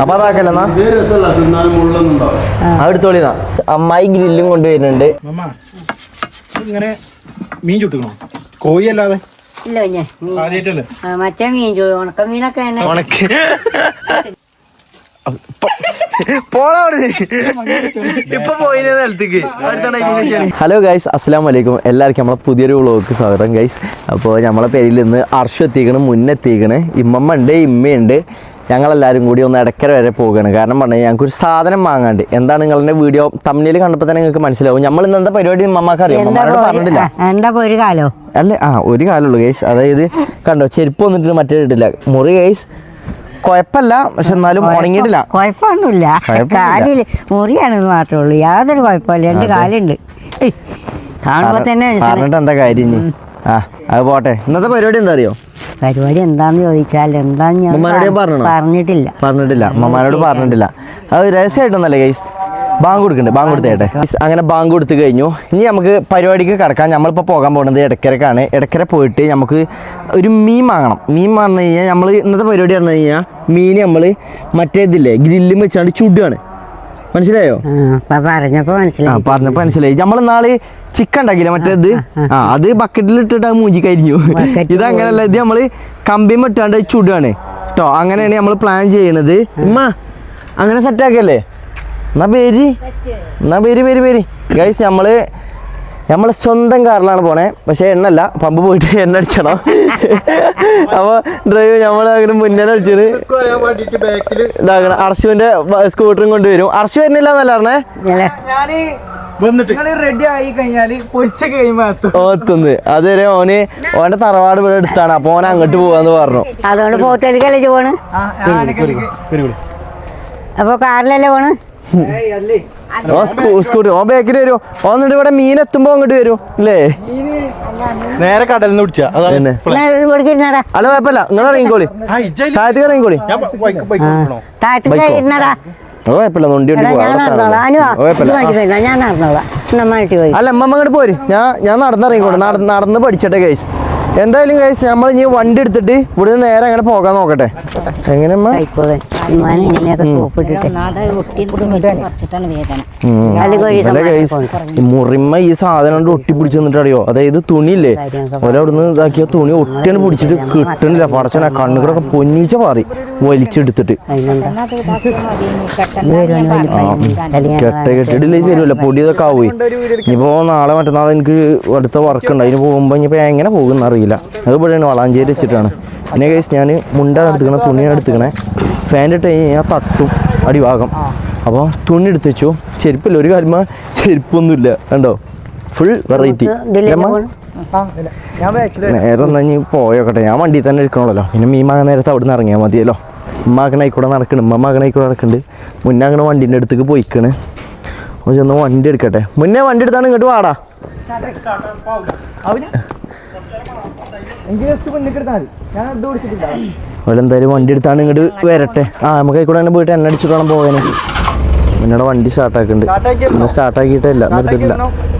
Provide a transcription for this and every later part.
അപ്പൊ അതാക്കല്ലെന്നാ അടുത്തോളിന്നാ അമ്മായി ഗ്രില്ലും കൊണ്ടുവരുന്നുണ്ട്. ഇങ്ങനെ മീൻ ചുട്ടുക്കണോ? കോഴി അല്ലാതെ മറ്റേ മീൻ ഉണക്ക മീനൊക്കെ ഹലോ ഗൈസ്, അസ്സലാമു അലൈക്കും. എല്ലാവർക്കും നമ്മളെ പുതിയൊരു വ്ളോഗ് സ്വാഗതം ഗൈസ്. അപ്പോൾ നമ്മളെ പേരിൽ നിന്ന് അർഷു എത്തിക്കണ്, മുന്നെത്തിക്കണ്, ഇമ്മമ്മ ഉണ്ട്, ഇമ്മയുണ്ട്. ഞങ്ങളെല്ലാവരും കൂടി ഒന്ന് ഇടയ്ക്കര വരെ പോകുകയാണ്. കാരണം പറഞ്ഞാൽ ഞങ്ങൾക്കൊരു സാധനം വാങ്ങാണ്ട്. എന്താണ് നിങ്ങളുടെ വീഡിയോ തമ്മിൽ കണ്ടപ്പോൾ തന്നെ നിങ്ങൾക്ക് മനസ്സിലാവും. നമ്മൾ ഇന്ന് എന്താ പരിപാടി ഇമ്മമ്മക്ക് അറിയാം, ഇമ്മമ്മയോട് പറഞ്ഞിട്ടില്ല. അല്ലേ ഒരു കാലമുള്ളൂ ഗൈസ്. അതായത് കണ്ടോ, ചെരുപ്പ് വന്നിട്ട് മറ്റേ ഇട്ടില്ല, മുറി ഗൈസ്. കുഴപ്പമില്ല, പക്ഷെ എന്നാലും ഉണങ്ങിയിട്ടില്ല. കുഴപ്പമൊന്നുമില്ല, കാലില് മുറിയാണെന്ന് മാത്രമേ ഉള്ളൂ, യാതൊരു കുഴപ്പമില്ല. 2 കാലുണ്ട് കാണുമ്പോ തന്നെ. പറഞ്ഞിട്ട് എന്താ കാര്യം? അത് പോട്ടെ. ഇന്നത്തെ പരിപാടി എന്താ അറിയോ? പരിപാടി എന്താന്ന് ചോദിച്ചാൽ എന്താന്ന് ഞാൻ പറഞ്ഞിട്ടില്ല. അമ്മമാരോട് പറഞ്ഞിട്ടില്ല. അത് രഹസ്യമായിട്ടൊന്നല്ലേ ഗൈസ്. ബാങ്ക് കൊടുക്കണ്ടേ, ബാങ്ക് കൊടുത്തേട്ടെ. അങ്ങനെ ബാങ്ക് കൊടുത്ത് കഴിഞ്ഞു. ഇനി നമുക്ക് പരിപാടിക്ക് കിടക്കാം. നമ്മളിപ്പോൾ പോകാൻ പോകുന്നത് ഇടയ്ക്കരക്കാണ്. ഇടയ്ക്കര പോയിട്ട് നമുക്ക് ഒരു മീൻ വാങ്ങണം. മീൻ പറഞ്ഞു കഴിഞ്ഞാൽ നമ്മൾ ഇന്നത്തെ പരിപാടി പറഞ്ഞു കഴിഞ്ഞാൽ മീൻ നമ്മൾ മറ്റേതില്ലേ ഗ്രില്ലും വെച്ചാണ്ട് ചുടുകയാണ്. മനസ്സിലായോ? പറഞ്ഞപ്പോ മനസ്സിലായി. നമ്മൾ നാളെ ചിക്കൻ ഉണ്ടാക്കില്ല മറ്റേത്, അത് ബക്കറ്റിൽ ഇട്ടിട്ട് മൂഞ്ചി കരിഞ്ഞു. ഇത് അങ്ങനെയല്ല, ഇത് നമ്മള് കമ്പിയും ഇട്ടാണ്ട് ചുടുകയാണ് കേട്ടോ. അങ്ങനെയാണ് നമ്മൾ പ്ലാൻ ചെയ്യണത്. ഉമ്മ അങ്ങനെ സെറ്റാക്കല്ലേ? എന്നാ പേര് ഗൈസ്. നമ്മള് സ്വന്തം കാറിലാണ് പോണേ. പക്ഷെ എണ്ണല്ല, പമ്പ് പോയിട്ട് എണ്ണ അടിച്ചണം. അപ്പൊ ഡ്രൈവ് നമ്മളങ്ങനെ മുന്നേ അടിച്ചത് ഇതാകണം. അർഷുവിന്റെ സ്കൂട്ടറും കൊണ്ടുവരും. അർഷു വരുന്നില്ല എന്നല്ല പറഞ്ഞേ. റെഡി ആയി കഴിഞ്ഞാല് പൊരിച്ചൊക്കെ കഴിയുമ്പോന്ന് അതുവരെ ഓന്റെ തറവാട് ഇവിടെ എടുത്താണ്. അപ്പൊ ഓൻ അങ്ങോട്ട് പോവാന്ന് പറഞ്ഞു. അതുകൊണ്ട് പോത്തേലിക്കല്ലേ പോണ്? അപ്പൊ കാറിലല്ലേ പോണ്? സ്കൂട്ടർ ഓൻ ബാക്കിൽ വരും. ഓന്നിട്ട് ഇവിടെ മീൻ എത്തുമ്പോ അങ്ങോട്ട് വരും അല്ലേ? നേരെ കടലിൽ നിന്ന് പിടിച്ചാ. അല്ല കുഴപ്പമില്ല, നിങ്ങൾ ഇറങ്ങിക്കോളി, താഴത്തേക്ക് ഇറങ്ങിക്കോളി. കുഴപ്പമില്ല, നൊണ്ടി അല്ല അമ്മ അങ്ങോട്ട് പോര്. ഞാൻ നടന്നിറങ്ങിക്കോട്ടെ, നടന്ന് പഠിച്ചട്ടെ ഗൈസ്. എന്തായാലും ഗൈസ് നമ്മൾ ഇനി വണ്ടി എടുത്തിട്ട് ഇവിടുന്ന് നേരെ അങ്ങനെ പോകാൻ നോക്കട്ടെ. എങ്ങനെ മുറിമ്മ ഈ സാധനം കൊണ്ട് ഒട്ടി പിടിച്ച് നിന്നിട്ടറിയോ? അതായത് തുണിയില്ലേ, ഒരവിടുന്ന് ഇതാക്കിയ തുണി ഒട്ടിയാണ് പിടിച്ചിട്ട് കിട്ടണില്ല. പടച്ചന കണ്ണുകളൊക്കെ പൊന്നിച്ച പാറി വലിച്ചെടുത്തിട്ട് കെട്ടിട്ടില്ലേ ശരിയല്ല, പൊടി ഇതൊക്കെ ആവുകയും. ഇനിയിപ്പോ നാളെ മറ്റന്നാൾ എനിക്ക് അടുത്ത വർക്ക് ഉണ്ട്. അതിന് പോകുമ്പോ ഇനിയിപ്പോ എങ്ങനെ പോകുന്ന അറിയില്ല. അത് ഇവിടെയാണ് വളാഞ്ചേരി വെച്ചിട്ടാണ്. പിന്നെ കേസ് ഞാൻ മുണ്ടാണ് എടുത്തുക്കണേ, തുണിയാണ് എടുത്തുക്കണേ. ഫാൻ്റെ ഇട്ട് കഴിഞ്ഞാൽ തട്ടും അടിഭാഗം. അപ്പോൾ തുണി എടുത്ത് വെച്ചു. ചെരുപ്പില്ല, ഒരു കാര്യം ചെരുപ്പൊന്നുമില്ല കണ്ടോ, ഫുൾ വെറൈറ്റി. നേരെ ഒന്നഞ്ഞ് പോയോക്കട്ടെ, ഞാൻ വണ്ടിയിൽ തന്നെ എടുക്കണമല്ലോ. പിന്നെ മീമാകെ നേരത്തെ അവിടെ നിന്ന് ഇറങ്ങിയാൽ മതിയല്ലോ. ഉമ്മാക്കണായിക്കൂടെ നടക്കണം, ഉമ്മമാക്കണായിക്കൂടെ നടക്കുന്നുണ്ട്. മുന്നേ അങ്ങനെ വണ്ടീൻ്റെ അടുത്തേക്ക് പോയിക്കണ്. അപ്പോൾ ചെന്ന് വണ്ടി എടുക്കട്ടെ. മുന്നേ വണ്ടി എടുത്താണ് ഇങ്ങോട്ട് വാടാ. എന്തായാലും വണ്ടി എടുത്താണ് ഇങ്ങോട്ട് വരട്ടെ. നമുക്ക് ആയിക്കൂടെ തന്നെ പോയിട്ട് എണ്ണ അടിച്ചിട്ട് വേണം പോകാന്. മുന്നോടെ വണ്ടി സ്റ്റാർട്ടാക്കുന്നുണ്ട്. പിന്നെ സ്റ്റാർട്ടാക്കിയിട്ടില്ല, നിർത്തിയിട്ടില്ല.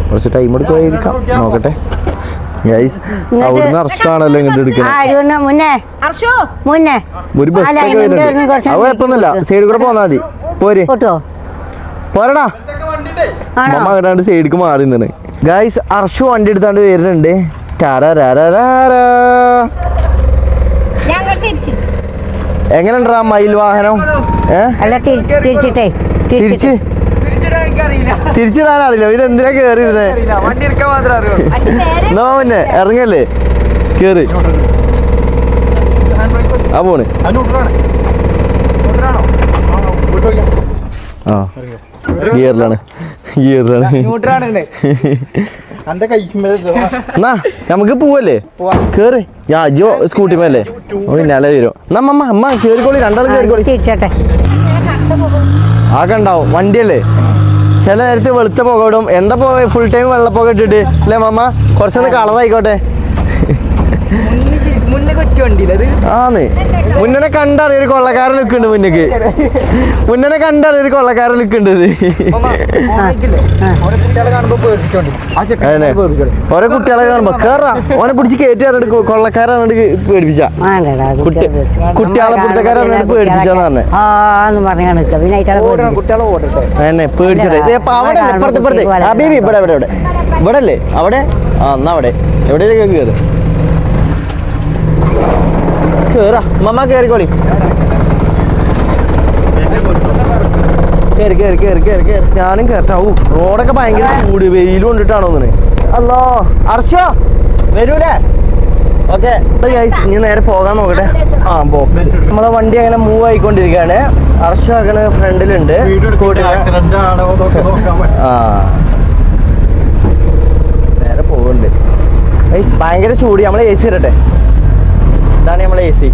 കുറച്ച് ടൈം എടുക്കുമായിരിക്കാം, നോക്കട്ടെ. ഗൈസ് അവിടുന്ന് അർഷാണല്ലോ ഇങ്ങോട്ട് എടുക്കുന്നത്. ഒരു ബസ്സൊക്കെ വരുന്നുണ്ട്. അത് കുഴപ്പമൊന്നുമില്ല, സൈഡിൽ കൂടെ പോന്നാ മതി. പോരടാ. അമ്മ അങ്ങോട്ടാണ്ട് സൈഡിക്ക് മാറി നിന്നാണ്. ഗൈസ് അർഷു വണ്ടി എടുത്താണ്ട് വരുന്നുണ്ട്. എങ്ങനെയുണ്ടാ മയിൽ വാഹനം? തിരിച്ചിടാനറിയില്ല, ഇത് എന്തിനാ കേറിയിരുന്നേ? എന്നാ പിന്നെ ഇറങ്ങല്ലേ, കേറി. ആ പോണ്. ഗിയറിലാണ്. എന്നാ നമുക്ക് പോവല്ലേ, കേറി. ഞാൻ അജോ സ്കൂട്ടി മേലേ പിന്നാലെ വരും. അമ്മ കേറിക്കോളി, രണ്ടാളും കേറിക്കോളി. ആകെ ഉണ്ടാവും വണ്ടിയല്ലേ. ചില നേരത്തെ വെളുത്ത പുക ഇടും. എന്താ ഫുൾ ടൈം വെള്ളപ്പൊക്കെ ഇട്ടിട്ട് അല്ലേ മമ്മ? കുറച്ചൊന്ന് കളറായിക്കോട്ടെ. മുന്നേ കൊച്ചു വണ്ടിയില്ല അത് ആന്ന് മുന്നനെ കണ്ടറിയ ഒരു കൊള്ളക്കാരൻ നിൽക്കുന്നുണ്ട് മുന്നേക്ക് മുന്നനെ കണ്ടറിയ ഒരു കൊള്ളക്കാരൻ നിൽക്കുന്നുണ്ട് കുട്ടികളെ കാണുമ്പോ പേടിച്ചോണ്ടി ആ ചെക്കൻ പേടിച്ചോണ്ടി ഓരോ കുട്ടികളെ കാണുമ്പോ കേറാ ഓനെ പിടിച്ച് കയറ്റി പറഞ്ഞിട്ട് കൊള്ളക്കാരാണ് പേടിപ്പിച്ച കുട്ടികളെ പുറത്തേക്കാരാണ് പേടിപ്പിച്ചാന്ന് പറഞ്ഞത് ആന്ന് പറഞ്ഞാ നിക്ക പിന്നെ ആയിട്ടാണ് കുട്ടികളെ ഓടട്ടെ എന്നെ പേടിച്ചിട്ട് അവിടെ ഇപ്പുറത്ത് ആ ബേബി ഇവിടെ ഇവിടെ ഇവിടെ ഇവിടെ അല്ലേ അവിടെ ആ എന്നാ അവിടെ എവിടെയൊക്കെ കയറി കേറാ മമ്മ കേറിക്കോളി കേറി കേറി കേറി കേറി കേറി ഞാനും കേട്ടാവൂ റോഡൊക്കെ ഭയങ്കര ചൂട് വെയിലും കൊണ്ടിട്ടാണോ തോന്നുന്നത് അല്ലോ അർച്ചോ വരൂലേ ഓക്കെ ഇനി നേരെ പോകാൻ നോക്കട്ടെ ആ ബോക്സ് നമ്മളെ വണ്ടി അങ്ങനെ മൂവ് ആയിക്കൊണ്ടിരിക്കുകയാണ് അർച്ചോ അങ്ങനെ ഫ്രണ്ടിലുണ്ട് ആക്സിഡന്റ് ആണോ ആ നേരെ പോകുന്നുണ്ട് ഭയങ്കര ചൂടി നമ്മളെ എ സി ഇടട്ടെ ഇതാണ് നമ്മളെ എ സി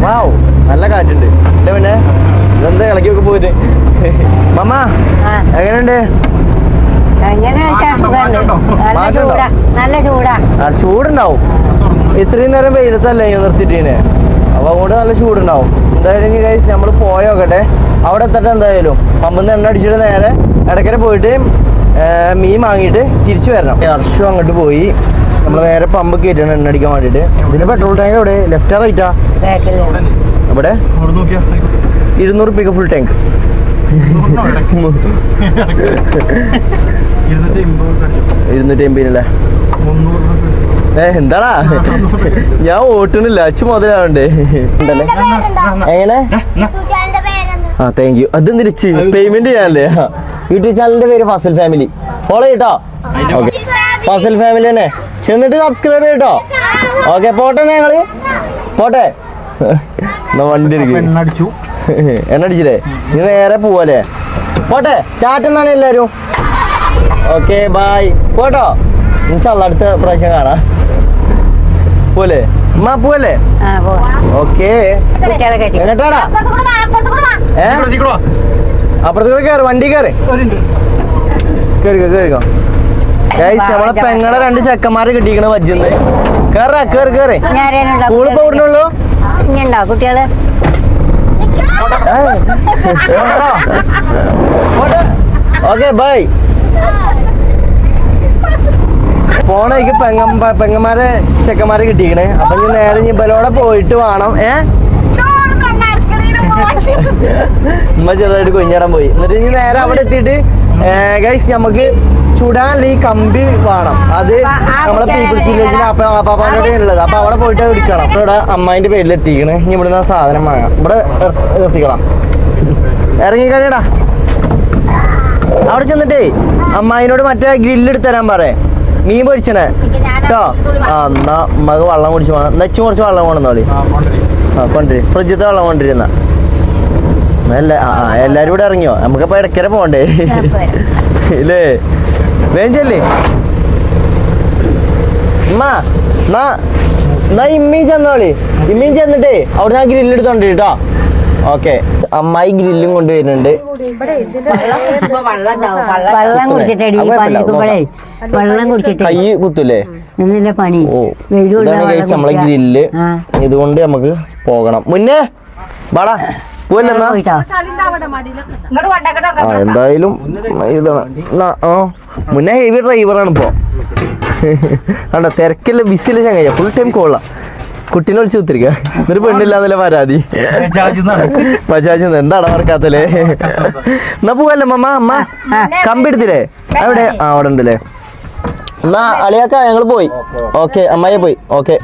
വാവ് നല്ല കാറ്റുണ്ട് അല്ലേ പിന്നെ ഇതെന്താ ഇളക്കിയൊക്കെ പോയിട്ട് മമ്മ എങ്ങനെയുണ്ട് നല്ല ചൂടാ ആ ചൂടുണ്ടാവും ഇത്രയും നേരം വെയിലത്തല്ലേ നിർത്തിട്ടീനെ അപ്പൊ അതുകൊണ്ട് നല്ല ചൂടുണ്ടാവും എന്തായാലും ഇനി കഴിച്ച് നമ്മൾ പോയോക്കട്ടെ അവിടെ എത്തട്ടെ എന്തായാലും പമ്പിന്ന് എണ്ണ അടിച്ചിട്ട് നേരെ ഇടയ്ക്കര പോയിട്ട് മീൻ വാങ്ങിയിട്ട് തിരിച്ചു വരണം ഹർഷു അങ്ങോട്ട് പോയി നമ്മൾ നേരെ പമ്പ് കയറ്റണം എണ്ണ അടിക്കാൻ വേണ്ടിയിട്ട് ഇതിന് പെട്രോൾ ടാങ്ക് എവിടെ ലെഫ്റ്റാ റൈറ്റാ ഇവിടെ 200 രൂപയ്ക്ക് ഫുൾ ടാങ്ക് 280 എന്താടാ ഞാൻ ഓട്ടണില്ല അച്ഛൻ മുതലാവണ്ടേ ഉണ്ടല്ലേ എങ്ങനെ ആ താങ്ക് യു അതെന്തിരിച്ച് പേയ്മെന്റ് ചെയ്യാനല്ലേ യൂട്യൂബ് ചാനലിന്റെ പേര് ഫസൽ ഫാമിലി ഫോളോ ചെയ്യട്ടോ ഓക്കെ ഫസൽ ഫാമിലി തന്നെ ചെന്നിട്ട് സബ്സ്ക്രൈബ് ചെയ്യട്ടോ ഓക്കെ പോട്ടെ ഞങ്ങള് പോട്ടെ വണ്ടി എണ്ണടിച്ചു എണ്ണടിച്ചില്ലേ നീ നേരെ പോവല്ലേ പോട്ടെ ടാറ്റെന്നാണ് എല്ലാരും ഓക്കെ ബൈ പോട്ടോ ഇൻഷാല്ലാ അടുത്ത പ്രാവശ്യം കാണാം പോലെ അമ്മ പോവല്ലേ ഓക്കെ എങ്ങട്ടാടാ അപ്പുറത്തേക്ക് കയറി വണ്ടി കയറി കേറിക്കോ നമ്മളെ പെങ്ങളെ 2 ചെക്കന്മാരെ കിട്ടിക്കണ വജ്ജന്ന് കേറാ കേറി കേറി സ്കൂളിൽ പോയിട്ടുള്ളൂ ഇനിയുണ്ടോ കുട്ടികള് ഓക്കെ ബൈ പോണേക്ക് പെങ്ങന്മാരെ ചെക്കന്മാരെ കിട്ടിക്കണേ അപ്പൊ ഇനി നേരെ ഇനി ബലോടെ പോയിട്ട് വേണം ഉമ്മ ചെറുതായിട്ട് കൊഞ്ഞാടാൻ പോയി എന്നിട്ട് ഇനി നേരെ അവിടെ എത്തിയിട്ട് ഗൈസ് നമുക്ക് ചുടാനുള്ള ഈ കമ്പി വേണം അത് നമ്മളെ പീപ്പിൾസ് വില്ലേജിന് അപ്പാപ്പാൻ്റെ ഉള്ളത് അപ്പൊ അവിടെ പോയിട്ട് എടുക്കണം അപ്പൊ ഇവിടെ അമ്മായിന്റെ പേരിൽ എത്തിക്കണേ ഇനി ഇവിടുന്ന് ആ സാധനം വാങ്ങാം ഇവിടെ എത്തിക്കണം ഇറങ്ങിക്കഴിയടാ അവിടെ ചെന്നിട്ടേ അമ്മായിനോട് മറ്റേ ഗ്രില്ല് എടുത്ത് തരാൻ പറയേ മീൻ പൊരിച്ചണേ കേട്ടോ ആ എന്നാ അമ്മക്ക് വെള്ളം കുടിച്ച് വേണം നെച്ചും കുറച്ച് വെള്ളം കൊണ്ടുവന്നോളി ആ കൊണ്ടുവരും ഫ്രിഡ്ജത്തെ വെള്ളം കൊണ്ടിരുന്ന എല്ലാരും കൂടെ ഇറങ്ങിയോ നമുക്കപ്പോ ഇടയ്ക്കര പോണ്ടേ ഇല്ലേ വേഞ്ചല്ലേ എന്നാ ഇമ്മീൻ ചെന്നോളി ഇമ്മീൻ ചെന്നിട്ടേ അവിടെ ഞാൻ ഗ്രില്ല് എടുത്തോണ്ട് കേട്ടോ ഓക്കെ അമ്മായി ഗ്രില്ലും കൊണ്ടുവരുന്നുണ്ട് വെള്ളം കുടിച്ചിട്ടേ വെള്ളം കുടിച്ചിട്ട് കൈ കുത്തൂലേ എന്നില്ല പണി ഓ ഇതാണ് കഴിച്ച് നമ്മളെ ഗ്രില്ല് ഇതുകൊണ്ട് നമുക്ക് പോകണം മുന്നേ ബാടാ പോവല്ലെന്നാ എന്തായാലും ഇതാണ് ആ മുന്നേ ഹെവി ഡ്രൈവറാണ് ഇപ്പോ കണ്ട തിരക്കല്ല ബിസില്ല ചങ്ങയ്യ ഫുൾ ടൈം കോളാ കുട്ടീനെ വിളിച്ച് കുത്തിരിക്കുക എന്നിട്ട് പെണ്ണില്ലാന്നല്ലേ പരാതി പചാജ് എന്താണ് വർക്കാത്തല്ലേ എന്നാ പോവല്ലേ അമ്മ അമ്മ കമ്പി എടുത്തില്ലേ എവിടെ ആ അവിടെ ഉണ്ടല്ലേ എന്നാ അളിയാക്ക ഞങ്ങൾ പോയി ഓക്കെ അമ്മായി പോയി ഓക്കെ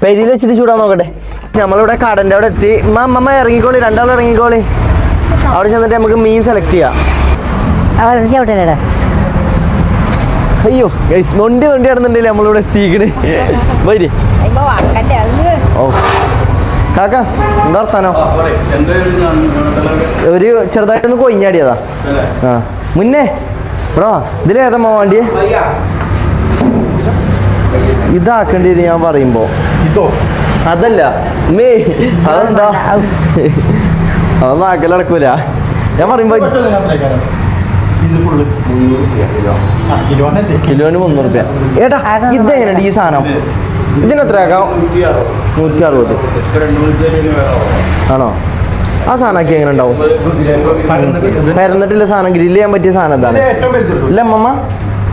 പെരിയിൽ വെച്ചിട്ട് ചൂടാൻ നോക്കട്ടെ നമ്മളിവിടെ കടന്റെ അവിടെ എത്തി അമ്മ ഇറങ്ങിക്കോളി രണ്ടാളും ഇറങ്ങിക്കോളി അവിടെ ചെന്നിട്ട് നമുക്ക് മീൻ സെലക്ട് ചെയ്യാം അയ്യോ നൊണ്ടി നടന്നുണ്ടല്ലേ നമ്മളിവിടെ എത്തിക്കണേ വരി ഓ കാക്ക എന്താ വർത്താനോ ഒരു ചെറുതായിട്ടൊന്ന് കൊയിഞ്ഞാടിയതാ ആ മുന്നേ ബ്രോ ഇതിലേതമ്മ വണ്ടിയെ ഇതാക്കേണ്ടി വരും ഞാൻ പറയുമ്പോ അതല്ല മേ അതെന്താ അതൊന്നും ആക്കൽ നടക്കൂല ഞാൻ പറയുമ്പോ കിലോന് 300 രൂപ ഏട്ടാ ഇതെങ്ങനെയുണ്ട് ഈ സാധനം ഇതിനെത്ര ആക്കാം? 160. ആണോ? ആ സാധനമൊക്കെ എങ്ങനെ ഉണ്ടാവും? പരന്നിട്ടുള്ള സാധനം ഗ്രില്ല് ചെയ്യാൻ പറ്റിയ സാധനം എന്താണ്? ഇല്ല അമ്മമ്മ,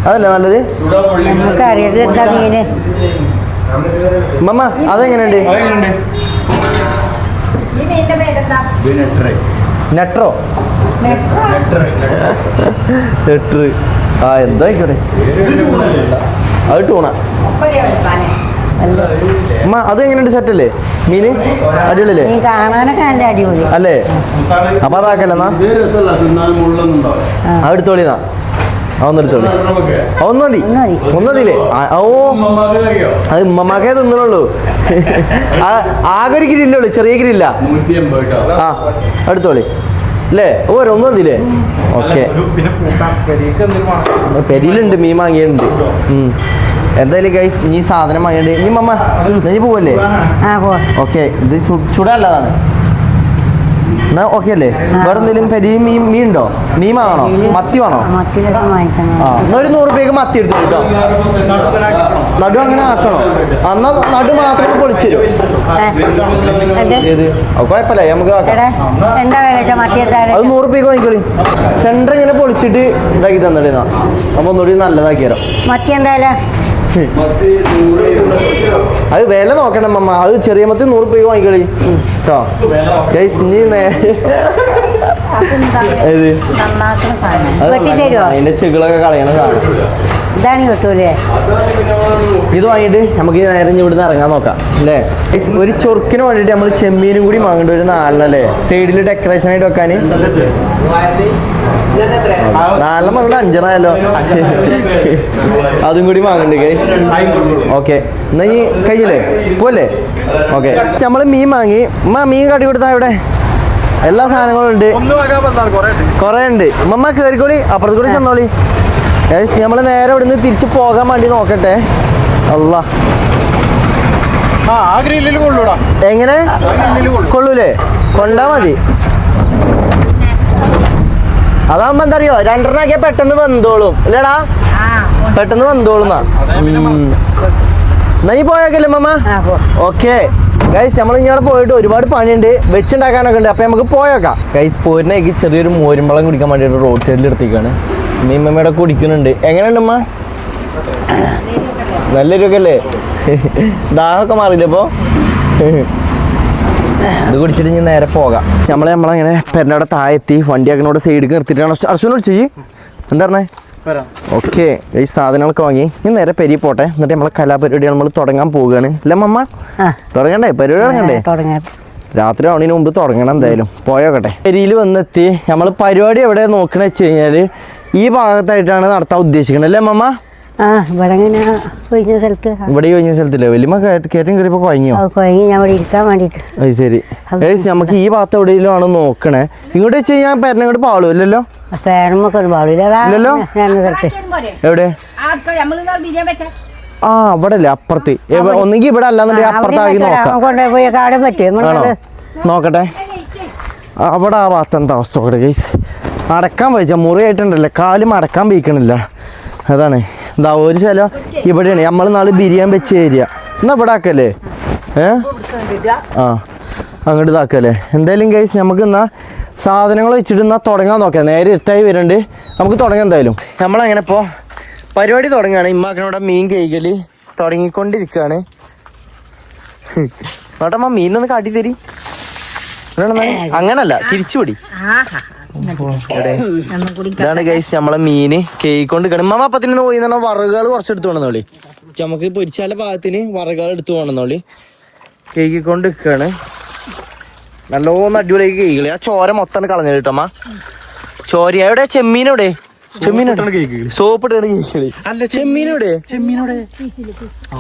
അതല്ലേ നല്ലത്? നമുക്ക് അറിയാതെ എന്താ മീന് അമ്മമ്മ അതെങ്ങനെയുണ്ട്? നെട്രോ? നെട്ര്. ആ എന്താ ആയിക്കോട്ടെ, അത് ടൂണ. അമ്മ അത് എങ്ങനെയുണ്ട്? സെറ്റല്ലേ മീന്? അടിപൊളിയല്ലേ? നീ കാണാനൊക്കെ നല്ല അടിപൊളി അല്ലേ? അപ്പൊ അതാക്കല്ലെന്നാ അത് എടുത്തോളിന്നാ. അതൊന്നെടുത്തോളി. ഒന്ന് മതി. ഒന്നതില്ലേ? ഓ അത് ഉമ്മമാക്കേ തിന്നുള്ളൂ. ആകെ ഒരു ഗ്രില്ലുള്ളൂ, ചെറിയ ഗ്രില്ല. ആ എടുത്തോളി അല്ലേ? ഓരോ ഒന്നും മതിയില്ലേ? ഓക്കെ. പെരിയിലുണ്ട്, മീൻ വാങ്ങിയിട്ടുണ്ട്. എന്തായാലും ഗൈസ് നീ സാധനം വാങ്ങിയിട്ട് നീ മമ്മ നീ പോവല്ലേ? ഓക്കെ. ഇത് ചുടല്ലതാണ് എന്നാ ഓക്കെ അല്ലേ? വേറെ എന്തെങ്കിലും പെരി മീൻ ഉണ്ടോ? മീൻ വാങ്ങണോ? മത്തി വേണോ? ആ എന്നാ ഒരു 100 രൂപയ്ക്ക് മത്തി എടുത്തു കേട്ടോ. നടു അങ്ങനെ ആക്കണോ? എന്നാ നടു മാത്രം പൊളിച്ചു തരും. ഏത് കുഴപ്പമില്ല, നമുക്ക് അത് 100 രൂപയ്ക്ക് വാങ്ങിക്കോളി. സെന്റർ ഇങ്ങനെ പൊളിച്ചിട്ട് ഇതാക്കി തന്നിടുന്ന അപ്പൊ ഒന്നുകൂടി നല്ലതാക്കിയാലോ. മത്തി എന്തായാലും അത് വില നോക്കണം അമ്മ. അത് ചെറിയ മത്തി 100 രൂപയ്ക്ക് വാങ്ങിക്കളി കേട്ടോ. അതിന്റെ ചെകിളൊക്കെ കളയണ സാധനം ഇതാണ് കിട്ടൂലേ? ഇത് വാങ്ങിയിട്ട് നമുക്ക് നേരെ ഇവിടുന്ന് ഇറങ്ങാൻ നോക്കാം അല്ലേ? ഒരു ചൊറുക്കിന് വേണ്ടിയിട്ട് നമ്മൾ ചെമ്മീനും കൂടി വാങ്ങേണ്ടി ഒരു 4 അല്ലേ? സൈഡിൽ ഡെക്കറേഷൻ ആയിട്ട് വെക്കാൻ 4 പറഞ്ഞിട്ട് 5 അതും കൂടി വാങ്ങണ്ടേ ഗൈസ്? ഓക്കെ എന്നാ ഈ കഴിഞ്ഞില്ലേ? പോലെ ഓക്കെ. നമ്മള് മീൻ വാങ്ങി. മീൻ കാട്ടി കൊടുത്താ ഇവിടെ എല്ലാ സാധനങ്ങളും ഉണ്ട്, കൊറേ ഉണ്ട്. ഉമ്മ കേറിക്കോളി, അപ്പുറത്ത് കൂടി ചെന്നോളി. നമ്മള് നേരെ ഇവിടുന്ന് തിരിച്ചു പോകാൻ വേണ്ടി നോക്കട്ടെ. അല്ലാ എങ്ങനെ കൊള്ളൂലേ? കൊണ്ടാ മതി. അതാകുമ്പോ എന്താ അറിയോ, 2 ആക്കിയാ പെട്ടെന്ന് വെന്തോളും ഇല്ലടാ? പെട്ടെന്ന് വെന്തോളുന്നാ. എന്നാ നീ പോയേക്കല്ലേ മമ്മ? ഓക്കെ ഗൈസ്, നമ്മൾ ഇങ്ങനെ പോയിട്ട് ഒരുപാട് പണിയുണ്ട്, വെച്ചുണ്ടാക്കാനൊക്കെ ഉണ്ട്. അപ്പൊ നമുക്ക് പോയേക്കാം ഗൈസ്. പോരിനേക്ക് ചെറിയൊരു മോരുമ്പളം കുടിക്കാൻ വേണ്ടിയിട്ട് റോഡ് സൈഡിൽ എടുത്തേക്കാണ്. മീമ്മയുടെ കുടിക്കുന്നുണ്ട്. എങ്ങനെയുണ്ട് അമ്മ? നല്ലൊരുക്കെ അല്ലേ? ദാഹമൊക്കെ മാറിയില്ലേ ഇപ്പൊ? ഇത് കുടിച്ചിട്ട് ഇനി നേരെ പോകാം. നമ്മളങ്ങനെ പെരൻ്റെ താഴെത്തി വണ്ടിയാക്കനോട് സൈഡിൽ നിർത്തിയിട്ടാണ് അർശുവിനെ വിളിച്ചു. എന്താ പറഞ്ഞേ? ഓക്കെ ഈ സാധനങ്ങളൊക്കെ വാങ്ങി ഇനി നേരെ പെരി പോട്ടെ. എന്നിട്ട് നമ്മളെ കലാപരിപാടി നമ്മൾ തുടങ്ങാൻ പോവുകയാണ് അല്ലേ മമ്മ? തുടങ്ങണ്ടേ? പരിപാടി തുടങ്ങണ്ടേ? രാത്രി ആവണതിന് മുമ്പ് തുടങ്ങണം എന്തായാലും. പോയോക്കട്ടെ. പെരിയിൽ വന്നെത്തി. നമ്മൾ പരിപാടി എവിടെ നോക്കണ വെച്ച് കഴിഞ്ഞാല് ഈ ഭാഗത്തായിട്ടാണ് നടത്താൻ ഉദ്ദേശിക്കുന്നത് അല്ലേ മമ്മ? ഇവിടെ കഴിഞ്ഞ സ്ഥലത്തില്ലേ? വലിയ കയറ്റം കയറിയപ്പോ കുഴങ്ങിയോ? അത് ശരി. നമുക്ക് ഈ ഭാഗത്ത് എവിടെയെങ്കിലും ആണ് നോക്കണേ. ഇങ്ങോട്ട് വെച്ച് കഴിഞ്ഞാൽ പെരനങ്ങോട്ട് പാളൂ ഇല്ലല്ലോ? ഇല്ലല്ലോ? എവിടെ? ആ അവിടെ അല്ലേ അപ്പുറത്ത്. ഒന്നെങ്കിൽ ഇവിടെ അല്ലാന്നുണ്ടെങ്കിൽ അപ്പുറത്താക്കി നോക്കാം. നോക്കട്ടെ അവിടെ ആ ഭാഗത്ത് എന്താ അവസ്ഥ നോക്കട്ടെ ഗൈസ്. അടക്കാൻ പറ്റിച്ച മുറിയായിട്ടുണ്ടല്ലേ, കാലും അടക്കാൻ വയ്ക്കണില്ല. അതാണ് എന്താ ഒരു സ്ഥലം ഇവിടെയാണ്. നമ്മൾ നാളെ ബിരിയാണി വെച്ച് തരിക. എന്നാ ഇവിടെ ആക്കല്ലേ? ആ അങ്ങോട്ട് ഇതാക്കല്ലേ? എന്തായാലും ഗൈസ് നമുക്ക് എന്നാ സാധനങ്ങൾ വെച്ചിട്ട് എന്നാ തുടങ്ങാൻ നോക്കാം. നേരെ ഇട്ടായി വരുന്നുണ്ട്, നമുക്ക് തുടങ്ങാം എന്തായാലും. നമ്മളങ്ങനെ ഇപ്പോൾ പരിപാടി തുടങ്ങുകയാണ്. ഇമ്മാക്കനോടെ മീൻ കൈകളി തുടങ്ങിക്കൊണ്ടിരിക്കുകയാണ്. നോട്ടമ്മ മീനൊന്ന് കാട്ടി തരി. അങ്ങനല്ല, തിരിച്ചുപിടി. ഇതാണ് ഗൈസ് നമ്മളെ മീന് കേക്കൊണ്ട് ഉമ്മ അപ്പത്തിന് പോയി വറകുകൾ കുറച്ച് എടുത്തു പോകണമെന്നോളി. നമുക്ക് പൊരിച്ചാല ഭാഗത്തിന് വറകുകൾ എടുത്തു പോകണമെന്നോളി. കേക്കിക്കൊണ്ട് നിൽക്കുകയാണ്. നല്ലോന്ന് അടിപൊളിയായി കേക്കികളി. ആ ചോര മൊത്തം കളഞ്ഞു കിട്ടമ്മ. ചോര എവിടെ? ചെമ്മീനോടെ? സോപ്പ് ഇട്ടാണ് കേക്കികളി. ചെമ്മീനോടെ?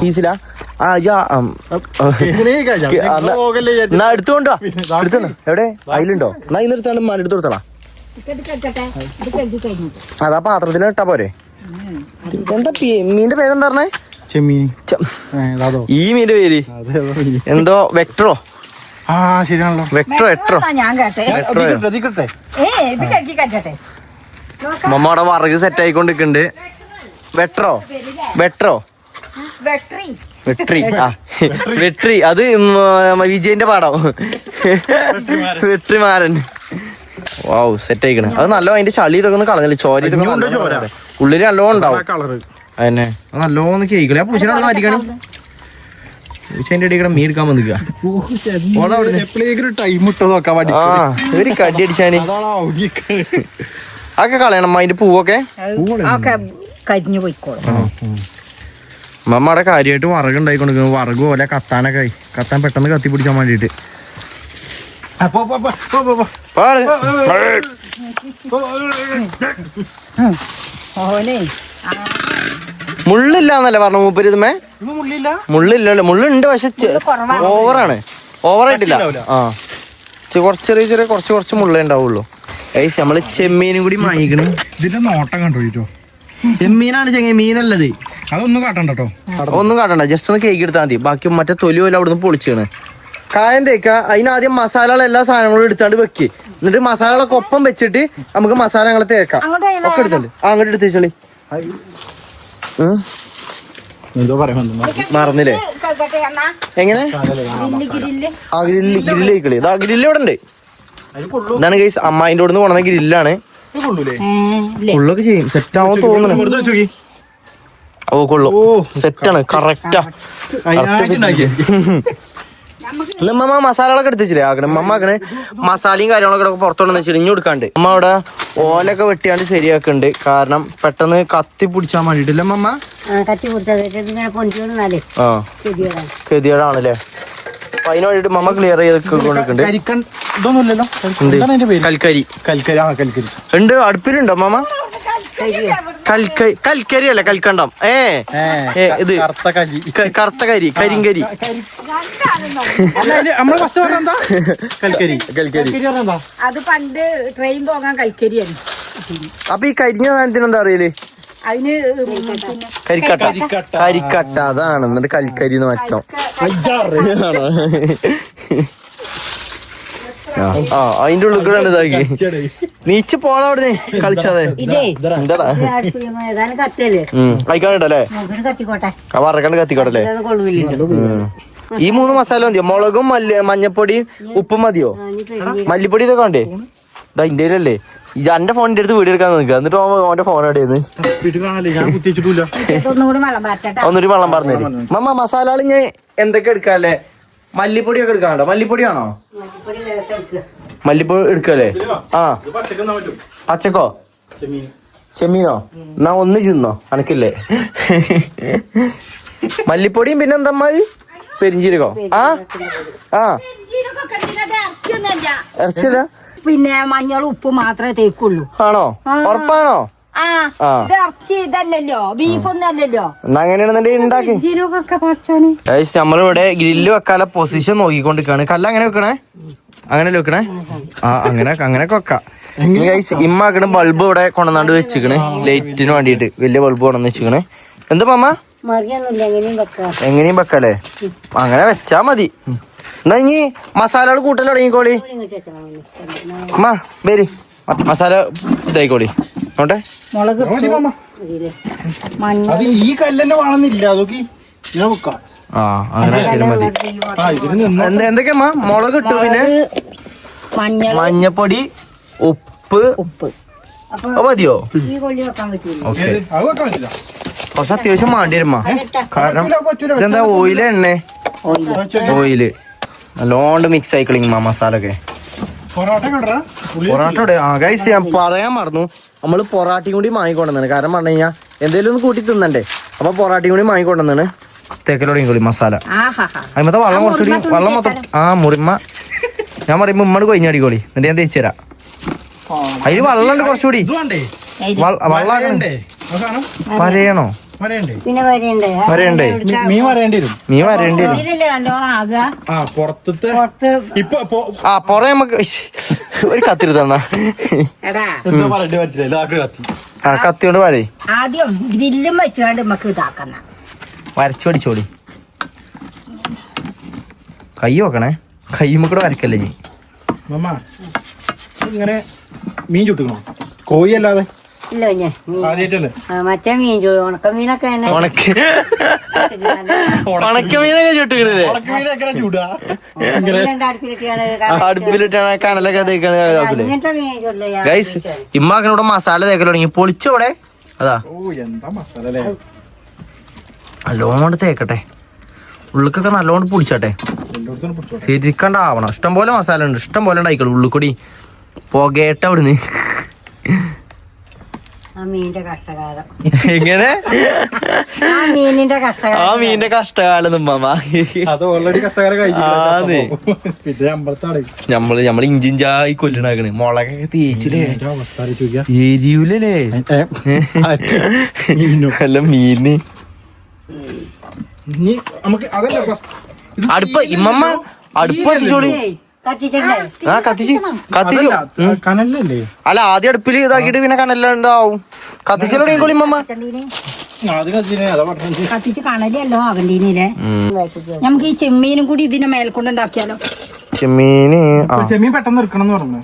കീസിലാ? എന്നാ എടുത്തോണ്ടോ? എടുത്തോണ്ടോ? എവിടെ? അതിലുണ്ടോ? എന്നാ ഇന്ന് എടുത്താണ് മന എടുത്ത് കൊടുത്തളാ. അതാ പാത്രത്തിൽ ഇട്ടാ പോരെ? എന്താ മീന്റെ പേരെന്താ പറഞ്ഞേ? ഈ മീന്റെ പേര് എന്തോ വെക്ടറോ? വെക്ടറോ? മമ്മയുടെ വറക് സെറ്റ് ആയിക്കൊണ്ടിരിക്കുന്നുണ്ട്. വെക്ടറോ? വെട്രി ആ വെട്രി അത് വിജയന്റെ പാടം വെട്രിമാരൻ. വാവ് സെറ്റ് ആയിക്കണേ. അത് നല്ല അതിന്റെ ചളി ഇതൊക്കെ ഒന്ന് കളഞ്ഞില്ല, ചോര ഇതൊക്കെ ഉള്ളില് നല്ലോണം ഉണ്ടാവും. അതന്നെ അത് നല്ലോണം കേൾക്കളി. ആ പൂച്ചനെ മാറ്റിക്കണേ. പൂച്ചേന്റെ ഇടയിൽ മീൻ എടുക്കാൻ വന്നിക്ക ഒരു കടി അടിച്ചാന് അതൊക്കെ കളയണം അതിന്റെ പൂവൊക്കെ കരിഞ്ഞു പോയിക്കോളും. മമ്മ കാര്യമായിട്ട് വറക് ഉണ്ടായിക്കൊണ്ടിരിക്കുന്നു. വറക് പോലെ കത്താനൊക്കെ ആയി. കത്താൻ പെട്ടെന്ന് കത്തി പിടിക്കാൻ വേണ്ടിട്ട് മുള്ളില്ലാന്നല്ലേ പറഞ്ഞ മൂപ്പര് ഇതുമേ? മുള്ളില്ലല്ലോ. മുള്ളുണ്ട് പക്ഷെ ഓവറാണ്, ഓവറായിട്ടില്ല. ആ കുറച്ച് ചെറിയ ചെറിയ കുറച്ച് മുള്ളേ ഉണ്ടാവുള്ളൂ. ഗൈസ് നമ്മള് ചെമ്മീനും കൂടി വാങ്ങിക്കണ്. ഇതിന്റെ നോട്ടം കണ്ടോ? ചെമ്മീനാണ് ചെങ്ങ, മീനല്ലത്. അതൊന്നും കാട്ടണ്ട കേട്ടോ, ഒന്നും കാട്ടണ്ട. ജസ്റ്റ് ഒന്ന് കേക്ക് എടുത്താൽ മതി. ബാക്കി മറ്റേ തൊലി പോലെ അവിടുന്ന് പൊളിച്ചാണ്. കായം തേക്ക. അതിനാദ്യം മസാലകൾ എല്ലാ സാധനങ്ങളും എടുത്താണ്ട് വെക്ക്. എന്നിട്ട് മസാലകളൊക്കെ ഒപ്പം വെച്ചിട്ട് നമുക്ക് മസാല ഞങ്ങളെ തേക്കാം. ഒക്കെ എടുത്തോളി. അങ്ങോട്ട് എടുത്തേച്ചോളി. മറന്നില്ലേ? എങ്ങനെ ഗ്രില്ല് ഇതാ ഗ്രില്ല് ഇവിടെ ഉണ്ട്. ഇതാണ് ഗൈസ് അമ്മായിന്റെ അവിടെ നിന്ന് കൊണ്ടുവന്ന ഗ്രില്ലാണ്. ഉള്ളൊക്കെ ചെയ്യും. സെറ്റ് ആവാൻ തോന്നുന്നു. ഓ കൊള്ളു, സെറ്റാണ്. കറക്റ്റാ. നമ്മ മസാലകളൊക്കെ എടുത്തില്ലേ ആക്കണേ. മമ്മ ആക്കണേ മസാലയും കാര്യങ്ങളൊക്കെ പുറത്തോണ്ടെന്ന് വെച്ചിട്ട് ഇഞ്ഞു കൊടുക്കാണ്ട്. അമ്മ അവിടെ ഓലൊക്കെ വെട്ടിയാണ്ട് ശരിയാക്കുന്നുണ്ട്. കാരണം പെട്ടെന്ന് കത്തി പിടിച്ചാൻ വേണ്ടിട്ടില്ല മമ്മ. ആ ഗതികേടാണല്ലേ. അപ്പൊ അതിന് വേണ്ടിട്ട് മമ്മ ക്ലിയർ ചെയ്ത് കൊണ്ടിരിക്കുന്നുണ്ട്. കൽക്കരി ഉണ്ട്. അടുപ്പിലുണ്ടോ മമ്മ? കൽക്കരി അല്ല കൽക്കണ്ടം. ഇത് കറുത്ത കരി, കരിങ്കരി. അത് പണ്ട് ട്രെയിൻ പോകാൻ കൽക്കരിയാണ്. അപ്പൊ ഈ കരിഞ്ഞ സാധനത്തിന് എന്താ അറിയല്? അതിന് കരിക്കട്ട. അതാണ്. എന്നിട്ട് കൽക്കരി മാറ്റം. ആ അതിന്റെ ഉള്ളിൽ കൂടെ ഇതാക്കി നീച്ച് പോണ അവിടെ കളിച്ചാതെ. എന്താടാ കഴിക്കാണ്ടല്ലേ? വറക്കണ്ട് കത്തിക്കോട്ടല്ലേ? ഈ 3 മസാല മതിയോ? മുളകും മഞ്ഞപ്പൊടിയും ഉപ്പും മതിയോ? മല്ലിപ്പൊടി ഇതൊക്കെ വേണ്ടേ? ഇതാ ഇന്ത്യയിലല്ലേ ഈ എന്റെ ഫോണിന്റെ അടുത്ത് വീഡിയോ എടുക്കാൻ നിൽക്കുക. എന്നിട്ട് ഓന്റെ ഫോൺ എവിടെയെന്ന് ഒന്നൂടി വെള്ളം പറഞ്ഞു. മമ്മ മസാലകൾ ഞാൻ എന്തൊക്കെ എടുക്കാല്ലേ? മല്ലിപ്പൊടിയൊക്കെ എടുക്കാണ്ടോ? മല്ലിപ്പൊടിയാണോ? മല്ലിപ്പൊടി എടുക്കല്ലേ? ആ പച്ചക്കോ ചെമ്മീനോ? എന്നാ ഒന്ന് ചെന്നോ അനക്കില്ലേ? മല്ലിപ്പൊടിയും പിന്നെ എന്താ പെരിഞ്ചീരകോ? ആ ആ ഇറച്ചില്ല. പിന്നെ മഞ്ഞളും ഉപ്പും മാത്രമേ തേക്കുള്ളൂ. ആണോ? ഉറപ്പാണോ? ഇതല്ലല്ലോ, ബീഫൊന്നും അല്ലല്ലോ. എന്നാ അങ്ങനെയാണെന്നുണ്ടെങ്കിൽ ഉണ്ടാക്കി. നമ്മളിവിടെ ഗ്രില്ല് വെക്കാല പൊസിഷൻ നോക്കിക്കൊണ്ടിരിക്കാണ്. കല്ല് അങ്ങനെ വെക്കണേ? അങ്ങനെയല്ലേ വെക്കണേ? ആ അങ്ങനെയൊക്കെ വെക്കാം. ഇമ്മാക്കണ ബൾബ് ഇവിടെ കൊണ്ടുവന്നാണ്ട് വെച്ചിക്കണേ. ലൈറ്റിന് വേണ്ടിട്ട് വലിയ ബൾബ് കൊണ്ടുവന്ന് വെച്ചിക്കണേ. എന്താ അമ്മ? എങ്ങനെയും വെക്കല്ലേ? അങ്ങനെ വെച്ചാ മതി. എന്നാ ഇനി മസാലകൾ കൂട്ടൽ തുടങ്ങിക്കോളി. അമ്മ വരി മസാല ഇതായിക്കോളി. നോട്ടെ ഈ കല്ലെന്നെ വേണമെന്നില്ല. അതൊക്കെ ആ അങ്ങനെ മതി. എന്തൊക്കെയമ്മ? മുളക് ഇട്ടു, പിന്നെ മഞ്ഞപ്പൊടി, ഉപ്പ് മതിയോ? ഓക്കെ കുറച്ച് അത്യാവശ്യം വേണ്ടി വരുമ്മ. കാരണം ഇതെന്താ ഓയില് എണ്ണ? ഓയില് നല്ലോണ്ട് മിക്സ് ആയിക്കളിങ്ങ മസാല ഒക്കെ. പൊറാട്ട ആ ഗൈസ് ഞാൻ പറയാൻ മറന്നു. നമ്മള് പൊറാട്ടയും കൂടി വാങ്ങിക്കൊണ്ടെന്നാണ്. കാരണം പറഞ്ഞു കഴിഞ്ഞാൽ എന്തേലും ഒന്ന് കൂട്ടി തിന്നണ്ടേ. അപ്പൊ പൊറാട്ടയും കൂടി വാങ്ങിക്കൊണ്ടെന്നാണ്. തേക്കലോടെയും കൂടി മസാല അതിമത്തെ വെള്ളം കുറച്ചുകൂടി വെള്ളം മൊത്തം ആ മുറിമ്മ. ഞാൻ പറയുമ്പോ ഉമ്മട് കൊയിഞ്ഞടിക്കോളി. എന്നിട്ട് ഞാൻ തേച്ചു തരാം. അതിന് വെള്ളം ഉണ്ട് കുറച്ചുകൂടി. വെള്ളം വരയണോ? പിന്നെ വരണ്ടേ? മീൻ വരേണ്ടി വരും. മീൻ വരേണ്ടി വരും. ആ പൊറ നമുക്ക് ഒരു കത്തിരി തന്നാ. ആ കത്തി കൊണ്ട് വരേ. ആദ്യം ഗ്രില്ലും വെച്ചുകൊണ്ട് നമുക്ക് ഇതാക്കുന്ന വരച്ചു പഠിച്ചോടി. കൈ വെക്കണേ. കൈമക്കൂടെ വരക്കല്ലേ നീ? ഇങ്ങനെ മീൻ ചുട്ടുക്കണോ? കോഴി അല്ലാതെ ഇല്ല കുഞ്ഞെ ആദ്യമായിട്ടല്ലേ മറ്റേ മീൻ ചൂട് ഉണക്കമീനൊക്കെ തന്നെ ഉണക്കമീനൊക്കെ ചുട്ടിക്കണല്ലേ ഉണക്കമീനൊക്കെ ചൂടാ അടുപ്പിലിട്ടാണ് കനലൊക്കെ തേക്കണ അങ്ങനത്തെ മീൻ ചൂടില്ല ഗൈസ് ഇമ്മാക്കനോട് മസാല തേക്കൽ തുടങ്ങി പൊളിച്ചോടെ അതാ ഓ എന്താ മസാല അല്ലേ നല്ലോണം തേക്കട്ടെ ഉള്ളിക്കൊക്കെ നല്ലോണം പൊളിച്ചട്ടെ എല്ലായിടത്തും പിടിച്ചോ ശരിക്കണ്ടാവണം ഇഷ്ടംപോലെ മസാല ഉണ്ട് ഇഷ്ടം പോലെ ഉണ്ടായിക്കോളൂ ഉള്ളിക്കൂടി പുകേട്ട അവിടുന്ന് ആ മീനിന്റെ കഷ്ടകാലം എങ്ങനെ ആ മീനിന്റെ കഷ്ടകാലം ആ മീന്റെ കഷ്ടകാലം നമ്മ അത് ഓൾറെഡി കഷ്ടകാലം ആന്ന്. കഴിഞ്ഞു പിന്നെ അമ്പലത്താണ് നമ്മള് ഇഞ്ചിഞ്ചായി കൊല്ലുണ്ടാക്കണ് മുളകൊക്കെ തേച്ചില്ലേ അവസ്ഥ ആലോചിച്ച് നോക്കിയാ. എരിയൂലേ മീനോ? അല്ല മീന് ഇനി നമുക്ക് അതല്ല ഇത് അടുപ്പ് ഇമ്മമ്മ അടുപ്പ് കത്തിച്ചോളി കത്തിച്ചിട്ടേ ആ കത്തിച്ച് കത്തിച്ചു അതല്ല, കനലല്ലേ അല്ല ആദ്യം അടുപ്പിൽ ഇതാക്കിയിട്ട് പിന്നെ കനലുണ്ടാവും കത്തിച്ചോളി ഇമ്മമ്മ അത് കത്തിനെ അതാ പറഞ്ഞത് കത്തിച്ച് കണലല്ലോ അകണ്ടീനില്ലേ നമുക്ക് ഈ ചെമ്മീനും കൂടി ഇതിന്റെ മേൽക്കൊണ്ടുണ്ടാക്കിയാലോ ചെമ്മീന് ആ ചെമ്മീൻ പെട്ടെന്ന് എടുക്കണം എന്ന് പറഞ്ഞു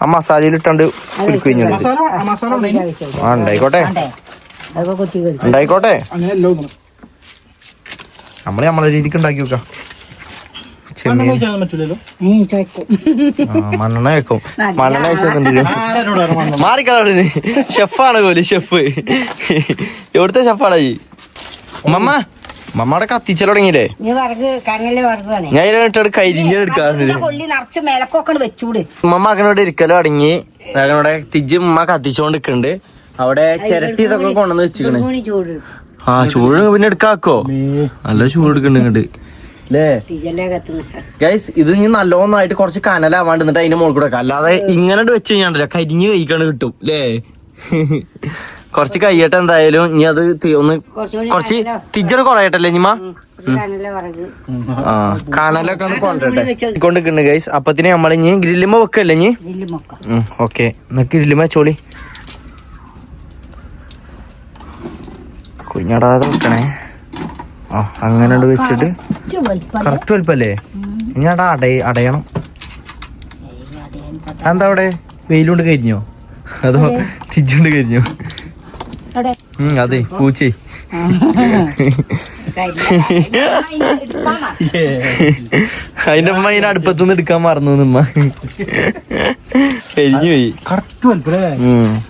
ആ മസാലയിൽ ഇട്ടാണ്ട് കുലിക്കഴിഞ്ഞത് മസാല ഉണ്ടെങ്കിൽ ആ ഉണ്ടായിക്കോട്ടെ അതൊക്കെ കുത്തി കയറി ഉണ്ടായിക്കോട്ടെ അങ്ങനെ എല്ലാം ഒന്നും നമ്മളെ രീതിക്ക് ഉണ്ടാക്കി വെക്കാം ചെമ്മീൻ കഴിക്കാൻ പറ്റില്ലല്ലോ ചോയ്ക്കും മണ്ണെണ്ണ വെക്കും മണ്ണെണ്ണ വെച്ചിട്ടുണ്ടല്ലോ ആരോട് പറഞ്ഞു മാറിക്കളി ഷെഫാണ് കോലി ഷെഫ് എവിടുത്തെ ഷെഫാണ് ഈ മമ്മയുടെ കത്തിച്ചൽ തുടങ്ങിയില്ലേ നീ വറക്ക് കണ്ണില് വറക്ക് വേണേ ഞാൻ ഇതിലിട്ട് കരിഞ്ഞെടുക്കാറുണ്ട് കൊള്ളി നിറച്ച് മേലക്കൊക്കെ വെച്ചൂട് ഉമ്മ അങ്ങനോട് ഇരിക്കലും അടങ്ങി അവിടെ തിജ്ജ് ഉമ്മ കത്തിച്ചോണ്ട് നിക്കുന്നുണ്ട് അവിടെ ചിരട്ടി ഇതൊക്കെ കൊണ്ടുവന്ന് വെച്ചിക്കണ് കൂടി ചൂട് ആ ചൂട് പിന്നെ എടുക്കാക്കോ നല്ല ചൂട് എടുക്കണ്ട് ഇങ്ങോട്ട് അല്ലേ തീജല്ലേ കത്തുന്ന ഗൈസ് ഇത് ഇനി നല്ലോന്നായിട്ട് കുറച്ച് കനലാവാണ്ട് എന്നിട്ട് അതിന്റെ മുകളിൽ കൂടെ വെക്കാം അല്ലാതെ ഇങ്ങനെ വെച്ച് കഴിഞ്ഞാണ്ടല്ലോ കരിഞ്ഞ് കഴിക്കാണ് കിട്ടും അല്ലേ കുറച്ച് കഴിയട്ടെ എന്തായാലും ഇനി അത് ഒന്ന് കുറച്ച് തിജ്ജണ് കുറയട്ടല്ലേ ഇനിമ കണ്ണിലെ വറക്ക് ആ കനലൊക്കെ ഒന്ന് കൊണ്ടിട്ടെ കൊണ്ടിട്ടുണ്ട് ഗൈസ് അപ്പത്തിന് നമ്മൾ ഇനി ഗ്രില്ലുമ്പോ വെക്കല്ലേ ഇനി നെല്ല് മുക്ക ഓക്കെ എന്നൊക്കെ ഗ്രില്ലുമ്പോ വെച്ചോളി കുഞ്ഞടാതെ വെക്കണേ ആ അങ്ങനെ വെച്ചിട്ട് കറക്റ്റ് വലിപ്പല്ലേ ഇനി അടയണം എന്താ അവിടെ വെയിലുകൊണ്ട് കരിഞ്ഞോ അതോ തിരിച്ചുകൊണ്ട് കരിഞ്ഞോ അതെ പൂച്ചേ അതിന്റെ അമ്മ അതിന്റെ അടുപ്പത്തുനിന്ന് എടുക്കാൻ മറന്നു ഉമ്മ കരിഞ്ഞു പോയി കറക്റ്റ് വലിപ്പല്ലേ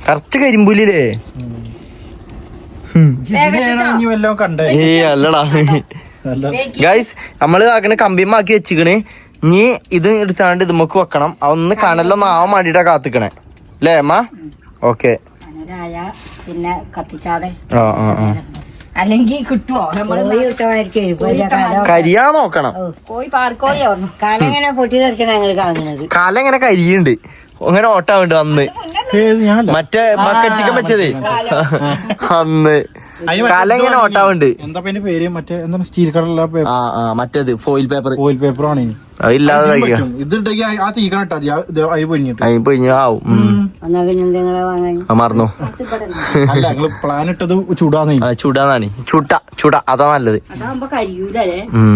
കറക്റ്റ് കരിമ്പൂലില്ലേ വല്ലതും കണ്ടേ ഏയ് അല്ലടാ ഗൈസ് നമ്മള് ആക്കണ കമ്പിമാക്കി വെച്ചിക്കണ് ഇനി ഇത് എടുത്താണ്ട് ഇത് നമുക്ക് വെക്കണം അതൊന്ന് കനലൊന്നും ആവാൻ വേണ്ടിട്ടാ കാത്തിക്കണേ അല്ലേ അമ്മ ഓക്കെ കനലായ പിന്നെ കത്തിച്ചാതെ ആ ആ ആ അല്ലെങ്കിൽ കിട്ടുവോ നമ്മള് കോഴി കിട്ടുമായിരിക്കും വലിയ കാലം കരിയാ നോക്കണം കോഴി പാർക്കോഴിയോ കാലം ഇങ്ങനെ പൊട്ടി തെറിച്ചാണ് ഞങ്ങൾ കാണുന്നത് കാലം ഇങ്ങനെ കരിയുണ്ട് അങ്ങനെ ഓട്ടാവുണ്ട് അന്ന് ഞാനല്ല മറ്റേ ബക്കറ്റ് ചിക്കൻ വെച്ചതേ അന്ന് കാലം ഇങ്ങനെ ഓട്ടാവുണ്ട് എന്താ അതിന്റെ പേര് മറ്റേ എന്താ സ്റ്റീൽ കളറുള്ള ആ ആ മറ്റേത് ഫോയിൽ പേപ്പർ ഓയിൽ പേപ്പർ ആണ് അതില്ലാതെ ഇതുണ്ടെങ്കിൽ ആ തീക്കണട്ടാ അയി പൊന്നിട്ട് അതിപ്പോ ഇനി ആവും എന്നാ പിന്നെ എന്തെങ്കിലും വാങ്ങാൻ മറന്നു അല്ല ഞങ്ങള് പ്ലാൻ ഇട്ടത് ചൂടാന്നേ ചൂടാന്നാണ് ചുട അതാ നല്ലത് അതാകുമ്പോ കരിയൂലേ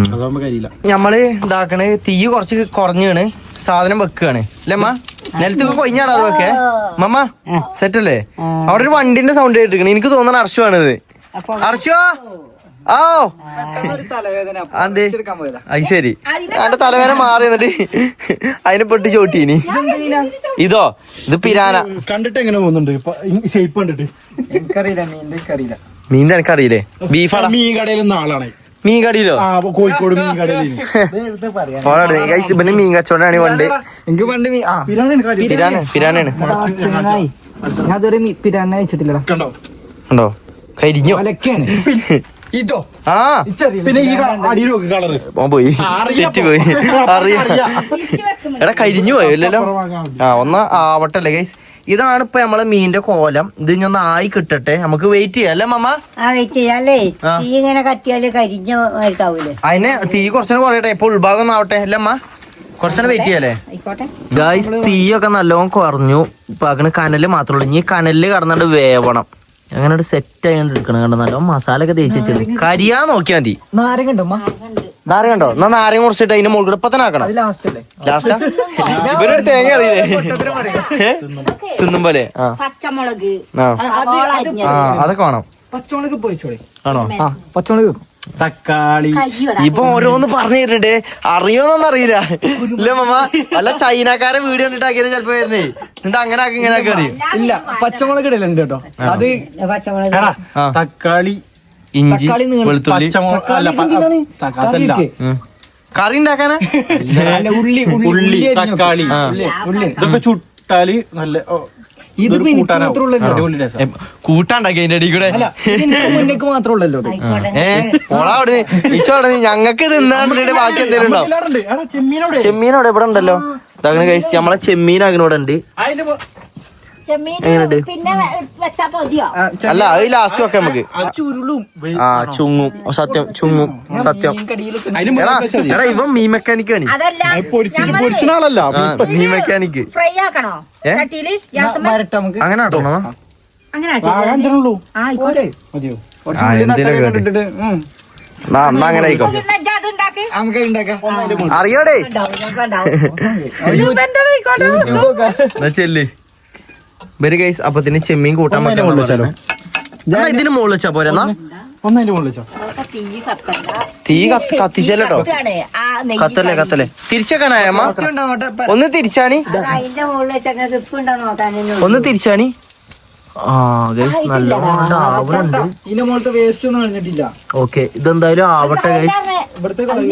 അതാവുമ്പോ കരിയില്ല നമ്മള് ഇതാക്കണ് തീ കുറച്ച് കുറഞ്ഞാണ് സാധനം വെക്കാണ് അല്ലേ അമ്മ നിലത്തൊക്കെ കൊയിഞ്ഞാണ് അത് വെക്കേ മമ്മ സെറ്റ് അല്ലേ അവിടെ ഒരു വണ്ടിന്റെ സൗണ്ട് കേട്ടിരിക്കണ എനിക്ക് തോന്നണ അർഷമാണിത് അർഷോ ഓ അതെ അത് ശരി എന്റെ തലവേദന മാറി എന്നിട്ട് അതിനെ പെട്ട് ചോട്ടീനി ഇതോ ഇത് പിരാന കണ്ടിട്ട് എങ്ങനെ പോകുന്നുണ്ട് ഷേപ്പ് കണ്ടിട്ട് മീൻ്റെ എനിക്കറിയില്ലേ ബീഫാടാ മീൻ കടയിൽ നിന്ന് ആളാണ് മീൻ കടിയിലോ ആ കോഴിക്കോട് മീൻ കടയിൽ ഇവന് മീൻ കച്ചവടാണ് പണ്ട് എനിക്ക് പണ്ട് പിരാനാണ് ഞാൻ അതുവരെ പിരാനെ അയച്ചിട്ടില്ലടാ കണ്ടോ ഉണ്ടോ കരിഞ്ഞോ ഒലക്കാണ് ഇതോ ആ പിന്നെ ഈ അടിയിൽ നോക്ക് കളറ് ഓൻ പോയി തെറ്റി പോയി അറിയാം എടാ കരിഞ്ഞു പോയോ ഇല്ലല്ലോ ആ ഒന്ന് ആവട്ടല്ലേ ഗൈസ് ഇതാണ് ഇപ്പൊ നമ്മളെ മീനിന്റെ കോലം ഇത് ഇനി ഒന്ന് ആയി കിട്ടട്ടെ നമുക്ക് വെയിറ്റ് ചെയ്യാം അല്ലേ മമ്മ ആ വെയിറ്റ് ചെയ്യാല്ലേ തീ ഇങ്ങനെ കത്തിയാല് കരിഞ്ഞ ആയിരിക്കാവൂലേ അതിന് തീ കുറച്ചു കുറയട്ടെ ഇപ്പൊ ഉൾഭാഗം ഒന്ന് ആവട്ടെ അല്ലേ അമ്മ കുറച്ചു വെയിറ്റ് ചെയ്യാല്ലേ ആയിക്കോട്ടെ ഗൈസ് തീയൊക്കെ നല്ലോണം കുറഞ്ഞു ഇപ്പൊ അങ്ങനെ കനല് മാത്രമേ ഉള്ളൂ ഇനി കനലില് കടന്നിട്ട് വേവണം അങ്ങനെ സെറ്റ് ആയിട്ട് എടുക്കണം കണ്ടോ നല്ലോണം മസാല ഒക്കെ തേച്ച് വെച്ചിട്ടുണ്ട് കരിയാ നോക്കിയാ മതി നാരങ്ങ ഉണ്ടോ ഉണ്ട് നാരങ്ങ ഉണ്ടോ? എന്നാ നാരങ്ങ മുറിച്ചിട്ട് അതിന്റെ മുകളിൽ ഇപ്പൊ തന്നെ ആക്കണം. ലാസ്റ്റ് അല്ലേ? ലാസ്റ്റാ ഇവരൊരു തേങ്ങ അറിയില്ലേ തിന്നുമ്പോലെ? ആ പച്ചമുളക് ആ അതൊക്കെ വേണം. പച്ചമുളക് പൊരിച്ചോളി. ആണോ? ആ പച്ചമുളക് വെക്കും. തക്കാളി ഇപ്പൊ ഓരോന്ന് പറഞ്ഞു തരുന്നുണ്ട്, അറിയോന്നൊന്നും അറിയില്ല. ഇല്ല മമ്മ, അല്ല ചൈനക്കാരെ വീഡിയോ കണ്ടിട്ടാക്കിയാലും ചിലപ്പോ വരുന്നേ. എന്നിട്ട് അങ്ങനെ ആക്കി ഇങ്ങനെ ആക്കി അറിയും. ഇല്ല പച്ചമുളക് ഇടലുണ്ട് കേട്ടോ. അത് പച്ചമുളക് ആ തക്കാളി ഇഞ്ചി തക്കാളി നീളം. വെളുത്തുള്ളി പച്ചമുളക് അല്ല അതല്ല കറി ഉണ്ടാക്കാനാ? അല്ല ഉള്ളി ഉള്ളി അരിഞ്ഞ് തക്കാളി വെക്കും. ഉള്ളി ഇതൊക്കെ ചുട്ടാല് നല്ല ഇത് കൂട്ടാണ്ടാക്കി അതിന്റെ അടി കൂടെ. അല്ല മുന്നേക്ക് മാത്രമേ ഉള്ളല്ലോ ഇത്. ഓളാ അവിടെ ഇച്ചോടെ ഞങ്ങക്ക് തിന്നാണ്ടിട്ട് ബാക്കി എന്തെങ്കിലും ഉണ്ടാവും. ചെമ്മീനോടെ ഇവിടെ ഉണ്ടല്ലോ. ഇതങ്ങനെ കഴിച്ച് നമ്മളെ ചെമ്മീനവിടെ ഉണ്ട്. ചെമ്മീൻ എങ്ങനെയുണ്ട്? പിന്നെ വെച്ചാ മതിയോ? അല്ല അത് ലാസ്റ്റ് വെക്കാം നമുക്ക്. ചുരുളും ആ ചുങ്ങും സത്യം, ചുങ്ങും സത്യം. എടാ ഇവൻ മീൻ മെക്കാനിക്കാണ്. അതല്ല പൊരിച്ചിന ആളല്ല. മീൻ മെക്കാനിക്ക്. ഫ്രൈ ആക്കണോ ചട്ടിയില്? വരട്ടെ നമുക്ക്. അങ്ങനെ ആട്ടോ അങ്ങനെ ആകാനുള്ളൂ ആയിക്കോട്ടെ. മതിയോ? കുറച്ച് ഉള്ളി തക്കാളി ഒക്കെ ഇട്ടിട്ട്, എന്നാ അങ്ങനെ ആയിക്കോ. അത് ഉണ്ടാക്കി നമുക്ക് ഉണ്ടാക്കാം. അറിയാടേ എന്നാ ചെല്ല് വരും ഗൈസ്. അപ്പത്തിന് ചെമ്മീൻ കൂട്ടാൻ പറ്റും. ഇതിന് മുകളിൽ വെച്ചാ പോരെ? എന്നാ ഒന്നതിന്റെ മുകളിൽ വെച്ചോ. തീ കത്തണ്ട. തീ കത്തിച്ചല്ലോ. കത്തല്ലേ കത്തല്ലേ. തിരിച്ചേക്കാനായ അമ്മ? ഒന്ന് തിരിച്ചാണി, അതിന്റെ മുകളിൽ വെച്ചാൽ ഇപ്പ് ഉണ്ടോ നോക്കാൻ. ഒന്ന് തിരിച്ചാണി. ആ ഗൈസ് നല്ലോണം ആവണുണ്ട്. ഇതിന്റെ മുകളിലത്തെ വേസ്റ്റ് ഒന്നും കളഞ്ഞിട്ടില്ല. ഓക്കെ ഇതെന്തായാലും ആവട്ടെ ഗൈസ്.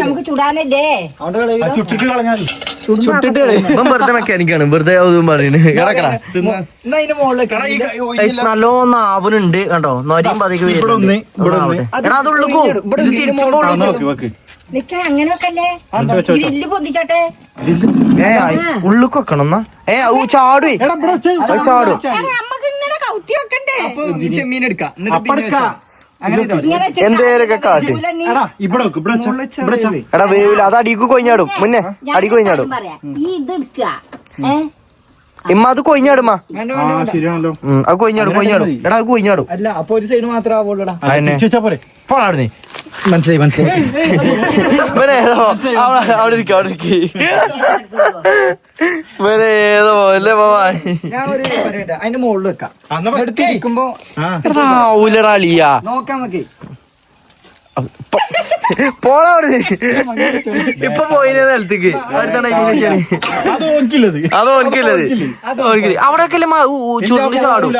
നമുക്ക് ചുടാനല്ലേ? അവിടെ കളയുക. ചുട്ടിട്ട് കളഞ്ഞാൽ ചുട്ടിട്ട് ഇപ്പം വെറുതെ മെക്കാനിക്കാണ്, വെറുതെ അതും പറയുന്നത്. കിടക്കണ എന്നാ അതിന്റെ മുകളിലേക്ക് ഗൈസ് നല്ലോണം ആവണുണ്ട് കണ്ടോ. നൊരിയും പതിക്ക് എടാ അത് ഉള്ളിക്കോ. നിക്ക അങ്ങനെ വെക്കല്ലേ, ഗ്രില്ല് പൊന്തിച്ചോട്ടെ. ഉള്ളിക്ക് വെക്കണം എന്നാ. ചാടുവേ ചാടും. നമ്മക്ക് ഇങ്ങനെ കൗത്തി വെക്കണ്ടേ? അപ്പൊ ചെമ്മീൻ എടുക്കാം. എന്നിട്ട് പിന്നെ വെച്ചാ. അങ്ങനെ ഇതോ. എന്തേലൊക്കെ കാട്ടി. എടാ വേവില്ല, അത് അടിക്ക് കൊയിഞ്ഞാടും. മുന്നേ അടിക്ക് കൊയിഞ്ഞാടും. പറയാ ഈ ഇത് എടുക്കുക. ഇമ്മ അത് കൊയിഞ്ഞാടുമ്മ. വേണ്ട വേണ്ട വേണ്ട. ശരിയാണല്ലോ. അത് കൊയിഞ്ഞാടും കൊയിഞ്ഞാടും. എടാ അത് കൊയിഞ്ഞാടും. അല്ല അപ്പൊ ഒരു സൈഡ് മാത്രമേ ആവുള്ളൂടാ. പോരെ പോണാടുന്നേ. മനസ്സിലായി മനസ്സിലായി. അവിടെ ഇരിക്കും അവിടെ ഇരിക്കും. ഏതോ അല്ലേ മാമാ. ഞാൻ ഒരു പറയട്ടെ, അതിന്റെ മുകളിൽ വെക്കാം. എടുത്തിരിക്കുമ്പോ ഊലറാളിയാ നോക്കാം നമുക്ക്. പോണാവിടുന്ന്. ഇപ്പൊ പോയിന് നിലത്തേക്ക് അടുത്താണ് അത് ഓനിക്കില്ലത്. അത് ഓനിക്കില്ലത്. അവിടെയൊക്കെ ചുരുണ്ടി ചാടും.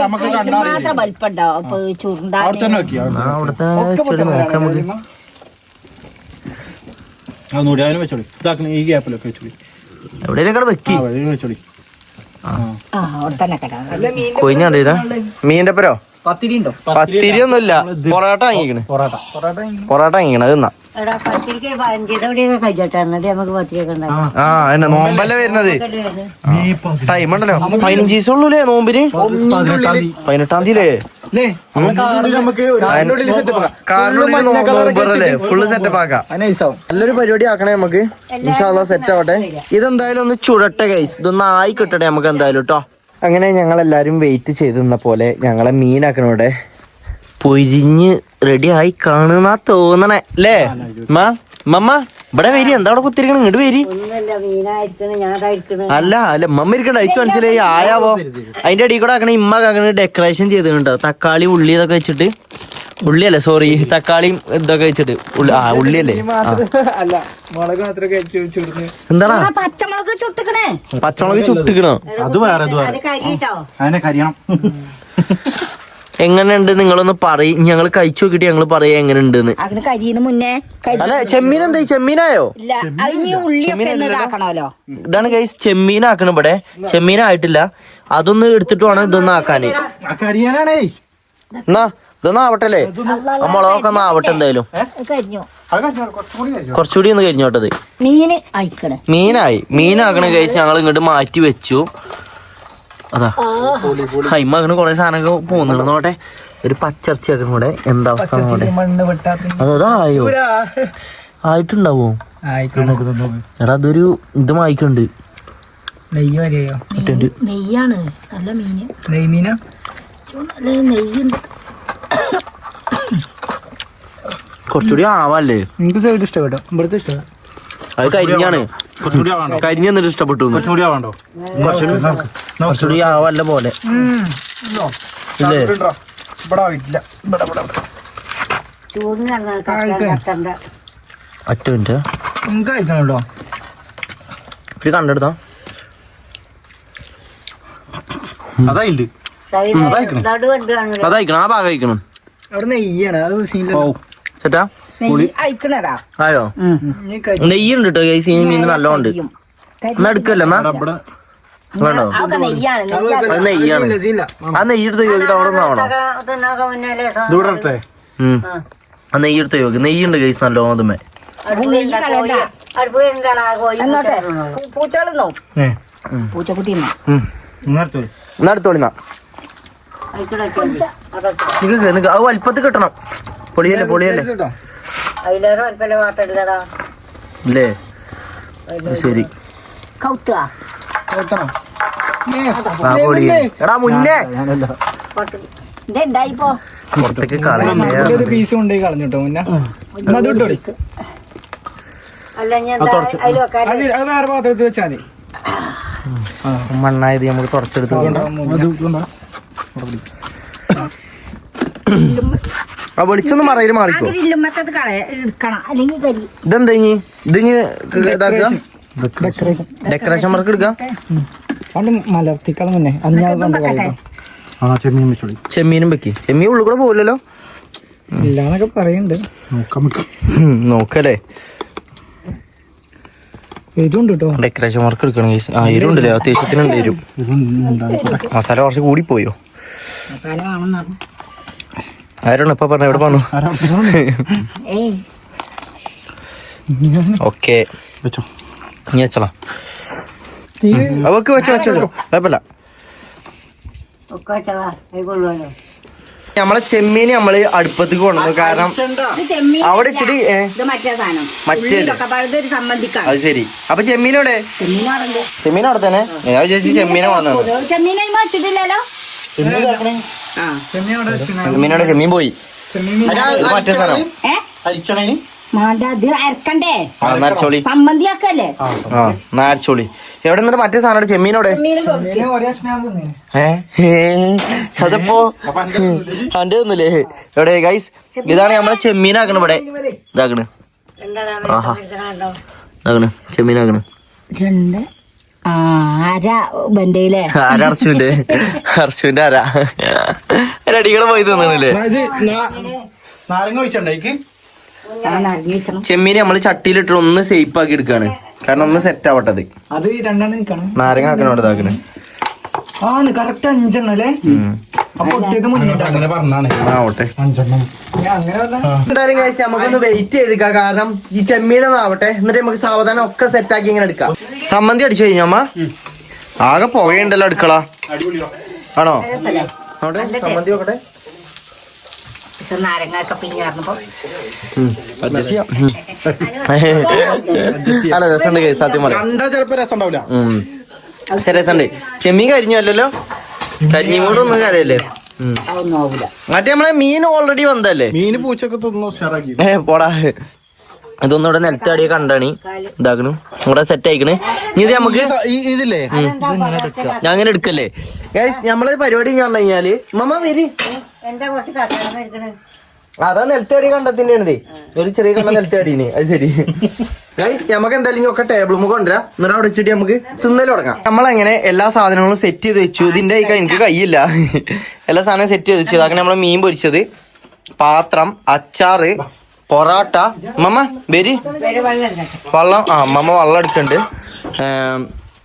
നമുക്ക് കണ്ടാൽ മാത്രം വലിപ്പുണ്ടാവും. അപ്പൊ ചുരുണ്ടാ അവിടെ തന്നെ നോക്കി അവിടുത്തെ ഒക്കെ ചെടി നോക്കാം നമുക്ക്. പൊട്ടുന്നവരാണ്. അതൊന്നുകൂടി അതിന് വെച്ചോളി. ഇതാക്കണ ഈ ഗ്യാപ്പിലൊക്കെ വെച്ചോളി. എവിടെയൊക്കെ വെക്കി വെച്ചോളി. അവിടെ തന്നെ കിടാം. അല്ല മീനിന്റെ കൊയിഞ്ഞാണ്ട് ഇതാ മീന്റെ പരോ. പത്തിരി ഉണ്ടോ? പത്തിരി ഒന്നുമില്ല, പൊറോട്ട വാങ്ങിക്കണ്. പൊറോട്ട പൊറോട്ട വാങ്ങിക്കണ അത് തിന്നാ. എടാ പത്തിരിക്ക് 15 കൂടിയൊക്കെ കഴിച്ചോട്ടെ, എന്നിട്ട് നമുക്ക് പത്തിരിയൊക്കെ ഉണ്ടാക്കാം. ആ എന്നെ നോമ്പല്ലേ വരുന്നത്. ടൈം ഉണ്ടല്ലോ, 15 ദിവസം ഉള്ളൂലേ നോമ്പിന്. 18-ാം തീയതി അല്ലേ? നമുക്ക് നോമ്പറല്ലേ ഫുള്ള് സെറ്റപ്പ് ആക്കാം. നല്ലൊരു പരിപാടി ആക്കണേ നമുക്ക്. ഇൻഷാല്ലാ സെറ്റ് ആവട്ടെ. ഇതെന്തായാലും ഒന്ന് ചുടട്ടെ ഗൈസ്, ഇതൊന്ന് ആയി കിട്ടട്ടെ നമുക്ക് എന്തായാലും കേട്ടോ. അങ്ങനെ ഞങ്ങളെല്ലാരും വെയിറ്റ് ചെയ്ത് നിന്ന പോലെ ഞങ്ങളെ മീനാക്കണോടെ പൊരിഞ്ഞ് റെഡി ആയി കാണുന്ന തോന്നണേ അല്ലേ മമ്മ? ഇവിടെ വരി, എന്താ അവിടെ കുത്തിരിക്കണം? ഇങ്ങോട്ട് വരി. ഒന്നുമല്ല, മീനായിരിക്കണേ ഞാനായിരിക്കണേ. അല്ല അല്ല മമ്മ ഇരിക്കണ്ട, അയച്ചു മനസ്സിലായി ആയാവോ. അതിന്റെ അടിയിൽ കൂടെ ആക്കണേ ഇമ്മ ആക്കണ ഡെക്കറേഷൻ ചെയ്തിട്ടുണ്ടോ, തക്കാളി ഉള്ളി ഇതൊക്കെ വെച്ചിട്ട്. ഉള്ളിയല്ലേ, സോറി, തക്കാളിയും ഇതൊക്കെ വെച്ചിട്ട്. ഉള്ളിയല്ലേ? അല്ല മുളക് മാത്രം കഴിച്ചു. എന്താടാ പച്ചമുളക് ചുട്ടിക്കണേ. പച്ചമുളക് ചുട്ടിക്കണോ? അത് വേറെ അത് കരിട്ടോ. അതിനെ കരിയണം. എങ്ങനെയുണ്ട് നിങ്ങളൊന്ന് പറയും, ഞങ്ങൾ കഴിച്ചു നോക്കിട്ട് ഞങ്ങൾ പറയാ എങ്ങനെയുണ്ട്. അതിന് കരിയുന്ന മുന്നേ അല്ല ചെമ്മീൻ എന്തായി, ചെമ്മീനായോ? ഇല്ല, അതിന് ഉള്ളിയൊക്കെ ഇതാക്കണമല്ലോ. ഇതാണ് ഗൈസ് ചെമ്മീനാക്കണം ഇവിടെ. ചെമ്മീനായിട്ടില്ല, അതൊന്ന് എടുത്തിട്ട് വേണം ഇതൊന്നും ആക്കാന്. കരിയാനാണേ. എന്നാ ഇതൊന്നും ആവട്ടല്ലേ, മുളകൊക്കെ ഒന്ന് ആവട്ടെ എന്തായാലും. കരിഞ്ഞു. കുറച്ചുകൂടി ഒന്ന് കരിഞ്ഞോട്ടത്. മീന് അയക്കണേ. മീനാക്കണ ഗൈസ് ഞങ്ങൾ ഇങ്ങോട്ട് മാറ്റി വെച്ചു. അതാ ഇമ്മ അങ്ങനെ കൊറേ സാധനങ്ങൾ പോകുന്നുണ്ട്. നോട്ടെ ഒരു പച്ചർച്ചി ആക്കണം കൂടെ. എന്താ അവസ്ഥ നോട്ടെ. മണ്ണ് വെട്ടാത്ത അതായോ ആയിട്ടുണ്ടാവോ? എടാ അതൊരു ഇത് വായിക്കുന്നുണ്ട്. നെയ്യ് വരെയോ? നെയ്യാണ്, നല്ല മീന്. നെയ്മീനാ? നല്ല നെയ്യുണ്ട്. കുറച്ചുകൂടി ആവല്ലേ? എനിക്ക് സൈഡ് ഇഷ്ടപ്പെട്ടോ, ഇവിടുത്തെ ഇഷ്ടപ്പെട്ടു. അത് കരിഞ്ഞാണ്, കുറച്ചുകൂടി ആവാണ്ടോ? കരിഞ്ഞ് എന്നിട്ട് ഇഷ്ടപ്പെട്ടു. കുറച്ചുകൂടി ആവാണ്ടോ? കുറച്ചുകൂടി ആവല്ല പോലെ ഇല്ലേ? ഇവിടെ ആയിട്ടില്ല. ചൂടിന് കട്ടണ്ട. ഒറ്റ മിനിറ്റ് നിങ്ങൾക്ക് കഴിക്കണം കേട്ടോ. ഇത് കണ്ടെടുത്താ അതായിണ്ട്. അതയക്കണം, ആ ഭാഗം അയക്കണം. അവിടെ നെയ്യാണ്, അത് സീനില്ല. ചേട്ടാ അയക്കണതാ ആയോ? നെയ്യുണ്ട് കേട്ടോ ഗൈസ്, ഈ മീൻ നല്ലോണ്ട്. എന്നാ എടുക്കല്ലോ എന്നാ വേണോ? അതൊക്കെ നെയ്യാണ് അത് നെയ്യാണ്. ആ നെയ്യെടുത്ത് ചോദിച്ചിട്ട് അവിടെ നിന്നാവണോ? ദൂരട്ടെ. ആ നെയ്യെടുത്ത് ചോദിക്കും. നെയ്യുണ്ട് ഗൈസ് നല്ലോണം അതുമേ. എന്നോട്ടെ പൂച്ചകളെന്നോ പൂച്ചക്കുട്ടി എന്നാ എടുത്തോളിന്നാ. നിനക്ക് അത് വലിപ്പത്തിൽ കിട്ടണം. പൊളിയല്ലേ പൊളിയല്ലേ അതിലേറെ വലുപ്പല്ല പാട്ടില്ലടാ. ഇല്ലേ? ശരി. കൗത്തുക ആ പൊളി. എടാ മുന്നേ ഇതെന്തായിപ്പോ പുറത്തേക്ക് കളയല്ലേ. ഒരു പീസ് കൊണ്ടുപോയി കളഞ്ഞിട്ടോ മുന്നേ. അത് ഇട്ടോളി. അല്ല ഞാൻ അതിൽ വെക്കാൻ അത് വേറെ പാത്രത്തിൽ വെച്ചാൽ മതി. മണ്ണായത് നമുക്ക് തുടച്ചെടുത്ത് ആ വെളിച്ചൊന്നും മറയില് മാറിക്കോ. ഗ്രില്ലുമ്മത്തത് എടുക്കണം അല്ലെങ്കിൽ കരി ഇതെന്താ ഇനി ഇതിഞ്ഞ് ഇതാക്കുക? ഡെക്കറേഷൻ വർക്ക് എടുക്കാം. പണ്ട് മലർത്തിക്കളും മുന്നേ അന്ന് ഞാൻ കണ്ട് കളയും. ആ ചെമ്മീൻ വെച്ചോളി. ചെമ്മീനും വെക്ക്. ചെമ്മീൻ ഉള്ളിൽ കൂടെ പോകില്ലല്ലോ. ഇല്ലാന്നൊക്കെ പറയുന്നുണ്ട്. നോക്കല്ലേ. ഇതുണ്ട് കേട്ടോ. ഡെക്കറേഷൻ വർക്ക് എടുക്കണം. ആ എരുണ്ടല്ലേ, അത്യാവശ്യത്തിനുണ്ട് എരും. മസാല കുറച്ച് കൂടി പോയോ? മസാല വേണം. ആരാണ് ഇപ്പൊ പറഞ്ഞ? എവിടെ പറഞ്ഞു? ഓക്കെ വെച്ചോ. നീ വെച്ചളാ. അവക്ക് വെച്ചോ വെച്ചോ കുഴപ്പമില്ല. ഒക്കെ വെച്ചതാ കൊള്ളുമല്ലോ. നമ്മളെ ചെമ്മീന് നമ്മള് അടുപ്പത്തേക്ക് കൊണ്ടുവന്നു. കാരണം അവിടെ ഇച്ചിരി ഇത് മറ്റേ സാധനം മറ്റേ ഒരു സംബന്ധിക്കാണ്. അത് ശരി. അപ്പൊ ചെമ്മീനോടെ? ചെമ്മീൻ അവിടെ തന്നെ. ഞാൻ വിചാരിച്ചു ചെമ്മീനെ വന്നത്. ചെമ്മീനെ വെച്ചിട്ടില്ലല്ലോ. ചെമ്മീനോടെ ചെമ്മീൻ പോയി. മറ്റേ സാധനം അരിക്കണേന് മാണ്ട ഇത് അരക്കണ്ടേ? ആ നാരച്ചോളി. സംബന്ധിയാക്കല്ലേ? ആ നാരച്ചോളി. എവിടെ നിന്നിട്ട് മറ്റേ സാധനം ചെമ്മീനോടെ? അതപ്പോ അന്റെ ഒന്നുമില്ലേ? എവിടെ ഗൈസ്? ഇതാണ് നമ്മളെ ചെമ്മീനാക്കണ ഇവിടെ. ഇതാക്കണ്. ആഹാ ഇതാക്കണ് ചെമ്മീനാക്കണ്. രണ്ട് അര ബന്റയിലെ അര അർശുവിന്റെ അര അടികളെ പോയി തോന്നണില്ലേ? നാരങ്ങ വെച്ചണ്ടേക്ക്. ചെമ്മീന് നമ്മള് ചട്ടിയിലിട്ട് ഒന്ന് സേഫ് ആക്കി എടുക്കാണ്. കാരണം ഒന്ന് സെറ്റ് ആവട്ടത്. അത് രണ്ടെണ്ണം നിക്കണം. നാരങ്ങ ആക്കണ ഇവിടെ ഇതാക്കണ്. ആണ് കറക്റ്റ് 5 എണ്ണം അല്ലേ? അപ്പൊ ഒറ്റയ്ക്ക് മുന്നിട്ട് അങ്ങനെ പറഞ്ഞാണ്. ആവട്ടെ. 5 എണ്ണം. അങ്ങനെ പറഞ്ഞാ എന്തായാലും കഴിച്ച് നമുക്കൊന്ന് വെയിറ്റ് ചെയ്തിക്കാം. കാരണം ഈ ചെമ്മീനൊന്നും ആവട്ടെ, എന്നിട്ട് നമുക്ക് സാവധാനം ഒക്കെ സെറ്റ് ആക്കി ഇങ്ങനെ എടുക്കാം. സമ്മന്തി അടിച്ചു കഴിഞ്ഞമ്മ ആകെ പുകയുണ്ടല്ലോ അടുക്കള. ആണോ? അവിടെ സമ്മന്തി നോക്കട്ടെ. നാരങ്ങൊക്കെ പിഞ്ഞാർന്നപ്പോ അഡ്ജസ്റ്റ് ചെയ്യാം. അല്ല രസമുണ്ട് കേസ് സത്യം പറയാം. കണ്ടാ ചിലപ്പോ രസം ഉണ്ടാവില്ല. രസമുണ്ട്. ചെമ്മീൻ കരിഞ്ഞു അല്ലല്ലോ? കരിഞ്ഞും കൂടെ ഒന്നും കാര്യല്ലേ? അതൊന്നും ആവൂല. മറ്റേ നമ്മളെ മീൻ ഓൾറെഡി വന്നല്ലേ? മീന് പൂച്ചൊക്കെ തിന്നു ഉഷാറാക്കി. പോടാ. ഇതൊന്നും ഇവിടെ നിലത്തടിയെ കണ്ടാണ് ഇതാക്കണു. ഇവിടെ സെറ്റ് ആയിക്കണ്. ഇനി ഇത് നമുക്ക് ഇതില്ലേ ഞാൻ അങ്ങനെ എടുക്കല്ലേ ഗൈസ്? നമ്മളെ പരിപാടി ഞാൻ പറഞ്ഞു കഴിഞ്ഞാല് മമ്മ വരി. എന്താ കുറച്ച് കട്ടണം എടുക്കണേ. അതാ നിലത്തടി കണ്ടത്തിൻ്റെയാണതേ. ഒരു ചെറിയ കണ്ട നിലത്തടീന്. അത് ശരി ഗൈസ്. നമുക്ക് എന്തായാലും ഒക്കെ ടേബിൾ കൊണ്ടുവരാം. എന്നിട്ട് അവിടെ വെച്ചിട്ട് നമുക്ക് തിന്നല് തുടങ്ങാം. നമ്മളെങ്ങനെ എല്ലാ സാധനങ്ങളും സെറ്റ് ചെയ്ത് വെച്ചു. ഇതിന്റെ എനിക്ക് കയ്യില്ല. എല്ലാ സാധനവും സെറ്റ് ചെയ്ത് വെച്ചു. അങ്ങനെ നമ്മളെ മീൻ പൊരിച്ചത്, പാത്രം, അച്ചാറ്, പൊറാട്ട. മമ്മ വരി. വെള്ളം. ആ മമ്മ വെള്ളം എടുക്കണ്ട്.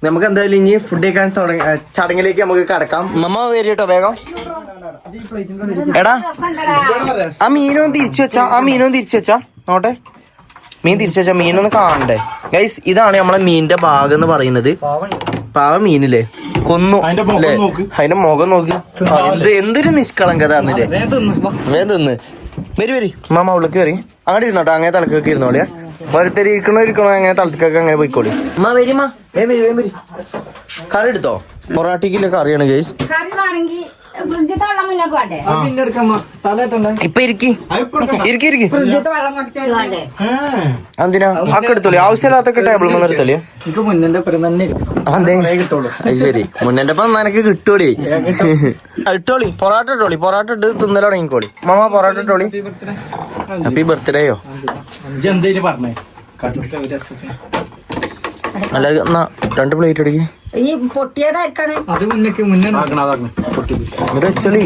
നമുക്ക് എന്തായാലും ഇനി ഫുഡ് കഴിക്കാൻ ചടങ്ങിലേക്ക് നമുക്ക് കടക്കാം. മമ്മ വരി കേട്ടോ വേഗം. എടാ ആ മീനൊന്ന് തിരിച്ചു വെച്ചാ നോട്ടെ. മീൻ തിരിച്ചു വെച്ചാ മീനൊന്ന് കാണണ്ടേ ഗൈസ്? ഇതാണ് നമ്മളെ മീനിന്റെ ഭാഗം എന്ന് പറയുന്നത്. പാവം മീനില്ലേ കൊന്നു അല്ലേ? അതിന്റെ മുഖം നോക്കി. എന്തൊരു നിഷ്കളങ്കത ആണെന്നില്ലേ? വേഗം തിന്ന് വരി മാമ ഉള്ളിലേക്ക് വരി. അങ്ങോട്ട് ഇരുന്നോട്ടോ. അങ്ങനെ തലക്കൊക്കെ ഇരുന്നോളിയാ. ഓരോരുത്തർ ഇരിക്കണോ അങ്ങനെ തളത്തിക്കൊക്കെ അങ്ങനെ പോയിക്കോളി അമ്മ വരിമ്മ കറി എടുത്തോ പൊറാട്ടിക്കില്ല കറിയാണ് ഗൈസ് കറി വേണമെങ്കിൽ ഫ്രിഡ്ജിത്തെ വെള്ളം മുന്നോട്ട് വേണ്ടേ പിന്നെ എടുക്കാം തലട്ടണ്ടേ ഇപ്പൊ ഇരിക്കി ഫ്രിഡ്ജിത്തെ വെള്ളം കൊടുത്തിട്ട് വേണ്ടേ എന്തിനാ ഒക്കെ എടുത്തോളി ആവശ്യമില്ലാത്തൊക്കെ ടേബിൾ നിർത്തല്ലേ എനിക്ക് മുന്നേ പെരും തന്നെ അതെ അത് ശരി മുന്നേന്റെ ഒപ്പം നിനക്ക് കിട്ടൂടി ഇട്ടോളി പൊറാട്ട ഇട്ട് തിന്നല തുടങ്ങിക്കോളി മാമ പൊറാട്ട ഇട്ടോളി ഹാപ്പി ബർത്ത്ഡേയോ എന്തേലും പറഞ്ഞേ എല്ലാവരും എന്നാ 2 പ്ലേറ്റ് എടുക്കി ഈ പൊട്ടിയതായിരിക്കാണ് അത് മുന്നേ എന്നിട്ട് വെച്ചോളി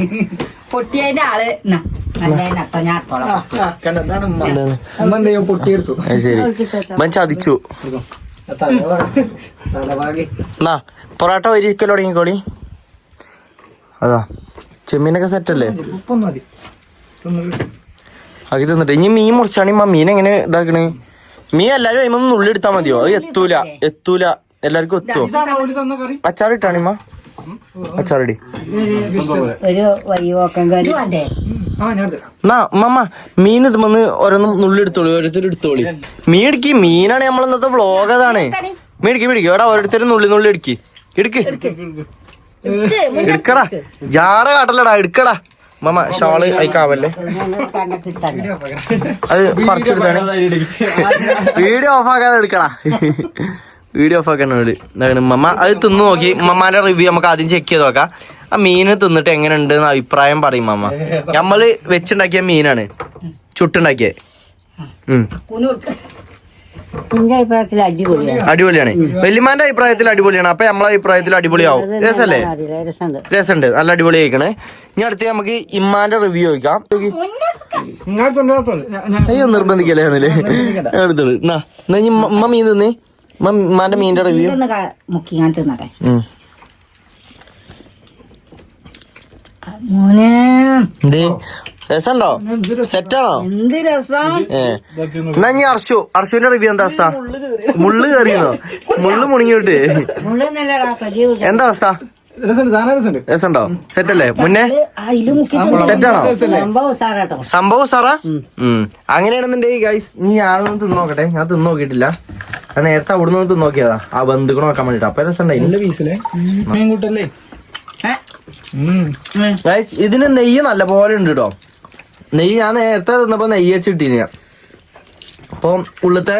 പൊട്ടിയതിന്റെ ആള് എന്നാ, നല്ല നട്ടോ ഞാൻ അടുത്തോളാം. കണ്ടതാണ് അമ്മ എന്തെയ്യോ പൊട്ടിയെടുത്തു അത് ശരി മൻ ചതിച്ചു തലവാകി എന്നാ പൊറാട്ട ഒരിക്കൽ തുടങ്ങിക്കോളി അതാ ചെമ്മീനൊക്കെ സെറ്റല്ലേ ഉപ്പൊന്നും മതി ആക്കി തിന്നിട്ട് ഇനി മീൻ മുറിച്ചാണ് മീൻ എങ്ങനെ ഇതാക്കണേ മീൻ എല്ലാരും കഴിയുമ്പോ നുള്ളി എടുത്താൽ മതിയോ അത് എത്തൂല എല്ലാവർക്കും എത്തുവോ ഇതാണ് ഓല് തന്ന കറി അച്ചാറിട്ടാണിമ്മ അച്ചാറിടി ഒരു വയ്യോക്കം കറി ഇത് വേണ്ടേ ആ ഞാൻ എടുത്തു എന്നാ മമ്മ മീൻ ഇതുമെന്ന് ഓരോന്നും നുള്ളി എടുത്തോളി ഓരോരുത്തർ എടുത്തോളി മീൻ ഇടുക്കി മീനാണ് നമ്മൾ ഇന്നത്തെ വ്ളോഗ് അതാണ് മേടിക്ക് എടാ ഓരോരുത്തരും നുള്ളി എടുക്കി എടുക്കടാ ജാട കാട്ടല്ലടാ എടുക്കടാ മമ്മ ഷാള് അയക്കാവല്ലേ അത് പറിച്ചെടുത്താണ് വീഡിയോ ഓഫാക്കാതെ എടുക്കടാ വീഡിയോ ഓഫാക്കാൻ മമ്മ അത് തിന്നു നോക്കി മമ്മാന്റെ റിവ്യൂ നമുക്ക് ആദ്യം ചെക്ക് ചെയ്ത് നോക്കാം ആ മീന് തിന്നിട്ട് എങ്ങനെ ഉണ്ട് എന്ന് അഭിപ്രായം പറയും മമ്മ നമ്മള് വെച്ചുണ്ടാക്കിയ മീനാണ് ചുട്ടുണ്ടാക്കിയ എന്റെ അഭിപ്രായത്തിൽ അടിപൊളിയാണ് അടിപൊളിയാണ് വല്യമാന്റെ അഭിപ്രായത്തിൽ അടിപൊളിയാണ് അപ്പൊ നമ്മളെ അഭിപ്രായത്തിൽ അടിപൊളിയാവും രസല്ലേ രസമുണ്ട് നല്ല അടിപൊളി കഴിക്കണേ ഇനി അടുത്ത് നമുക്ക് ഇമ്മാന്റെ റിവ്യൂ ചോദിക്കാം അയ്യോ നിർബന്ധിക്കല്ലേ ആണല്ലേ എടുത്തോളൂ എന്നാ ഇനി ഉമ്മ മീൻ തിന്നേ ഉമ്മാന്റെ മീനിന്റെ റിവ്യൂ മുക്കി ഞാൻ തിന്നട്ടെ മോനെ എന്തേ രസമുണ്ടോ സെറ്റാണോ എന്ത് രസം എന്നാ ഇനി അർഷുവിന്റെ റിവ്യൂ എന്താ അവസ്ഥ മുള്ളു കയറിയെന്നോ മുള്ളു മുണിങ്ങിട്ട് എന്താ അവസ്ഥ രസമുണ്ടോ സെറ്റല്ലേ മുന്നേ സെറ്റാണോ സംഭവം സാറാ അങ്ങനെയാണെന്നുണ്ടെങ്കിൽ ഗൈസ് നീ ആളൊന്നും തിന്നോക്കട്ടെ ഞാൻ തിന്നോക്കിയിട്ടില്ല ഞാൻ നേരത്തെ അവിടെ നിന്ന് തിന്നോക്കിയതാ ആ ബന്ധുക്കൾ നോക്കാൻ വേണ്ടിട്ട് അപ്പൊ രസമുണ്ടായി പീസിലെ മീൻ കൂട്ടല്ലേ ഗൈസ് ഇതിന് നെയ്യ് നല്ല പോലെ ഉണ്ട് കേട്ടോ നെയ്യ് ഞാൻ നേരത്തെ തിന്നപ്പോ നെയ്യ് വെച്ച് കിട്ടീന് അപ്പൊ ഉള്ളത്തെ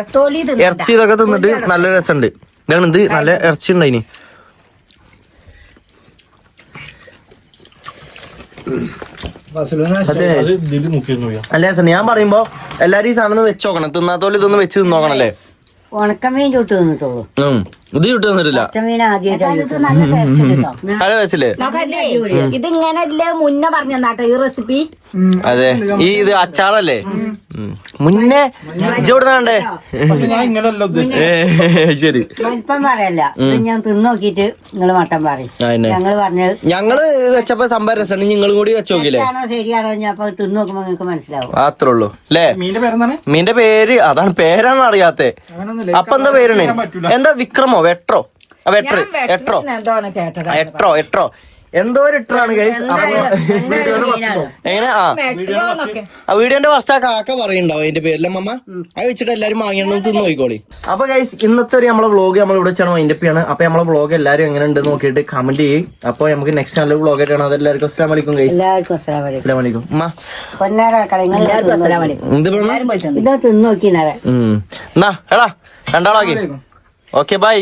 ഇറച്ചി ഇതൊക്കെ തിന്നിട്ട് നല്ല രസമുണ്ട് ഇതാണ് ഇത് നല്ല ഇറച്ചി ഉണ്ടായിന് അല്ല രസം ഞാൻ പറയുമ്പോ എല്ലാരും ഈ സാധനം വെച്ച് നോക്കണം തിന്നാത്തോലെ ഇതൊന്ന് വെച്ച് തിന്നോക്കണല്ലേ ഉണക്കമീൻ ചുട്ട് തിന്നിട്ടുള്ളൂ ഇത് ചുട്ട് തന്നിട്ടില്ല ഉണക്കമീൻ ആദ്യമായിട്ട് നല്ല ടേസ്റ്റ് ഉണ്ട് കേട്ടോ നല്ല രസല്ലേ ഇതിങ്ങനെ ഇല്ലേ മുന്നേ പറഞ്ഞു തന്നാട്ടോ ഈ റെസിപ്പി അതെ ഈ ഇത് അച്ചാറല്ലേ മുന്നേ ഇജോടുന്നാണ്ടേ ഞാൻ ഇങ്ങനെയല്ല ഉദ്ദേശിച്ചത് ശരി വലിപ്പം പറയല്ല ഇത് ഞാൻ തിന്ന് നോക്കിയിട്ട് നിങ്ങൾ മട്ടൻ പറയും ഞങ്ങൾ പറഞ്ഞത് ഞങ്ങള് വെച്ചപ്പോ സംഭവം രസമാണ് നിങ്ങളും കൂടി വെച്ച് നോക്കില്ലേ ശരിയാണോ ശരിയാണോ ഞാൻ അപ്പൊ തിന്ന് നോക്കുമ്പോ നിങ്ങൾക്ക് മനസ്സിലാവും അത്രേ ഉള്ളൂ അല്ലേ മീന്റെ പേരെന്താണ് മീന്റെ പേര് അതാണ് പേരാണ് അറിയാത്തെ അപ്പൊ എന്താ പേരാണ് എന്താ വിക്രമോ വെട്രോ എന്താണ് കേട്ടത് എട്രോ എന്തോ ഒരു ഇട്ടറാണ് ഗൈസ് എങ്ങനെ ആ വീഡിയോന്റെ ഫസ്റ്റ് ആ കാക്ക പറയുന്നുണ്ടാവും അതിന്റെ പേരിലെ മമ്മ അത് വെച്ചിട്ട് എല്ലാരും വാങ്ങിയണം തിന്ന് നോക്കിക്കോളി അപ്പൊ ഗൈസ് ഇന്നത്തെ ഒരു നമ്മളെ വ്ളോഗ് നമ്മൾ ഇവിടെ വെച്ചാണ് വൈൻഡപ്പിയാണ് അപ്പൊ നമ്മളെ വ്ളോഗ് എല്ലാരും എങ്ങനെ ഉണ്ട് നോക്കിയിട്ട് കമന്റ് ചെയ്യും അപ്പൊ നമുക്ക് നെക്സ്റ്റ് നല്ല വ്ളോഗ് ആയിട്ടാണ് അതെല്ലാവർക്കും അസ്സലാമു അലൈക്കും ഗൈസ് എല്ലാവർക്കും അസ്സലാമു അലൈക്കും. അസ്സലാമു അലൈക്കും ഉമ്മ എല്ലാവർക്കും അസ്സലാമു അലൈക്കും. എന്ത് പറഞ്ഞ ഇത് തിന്ന് നോക്കി നേരെ എന്നാ എടാ രണ്ടാളാക്കി ഓക്കെ ബൈ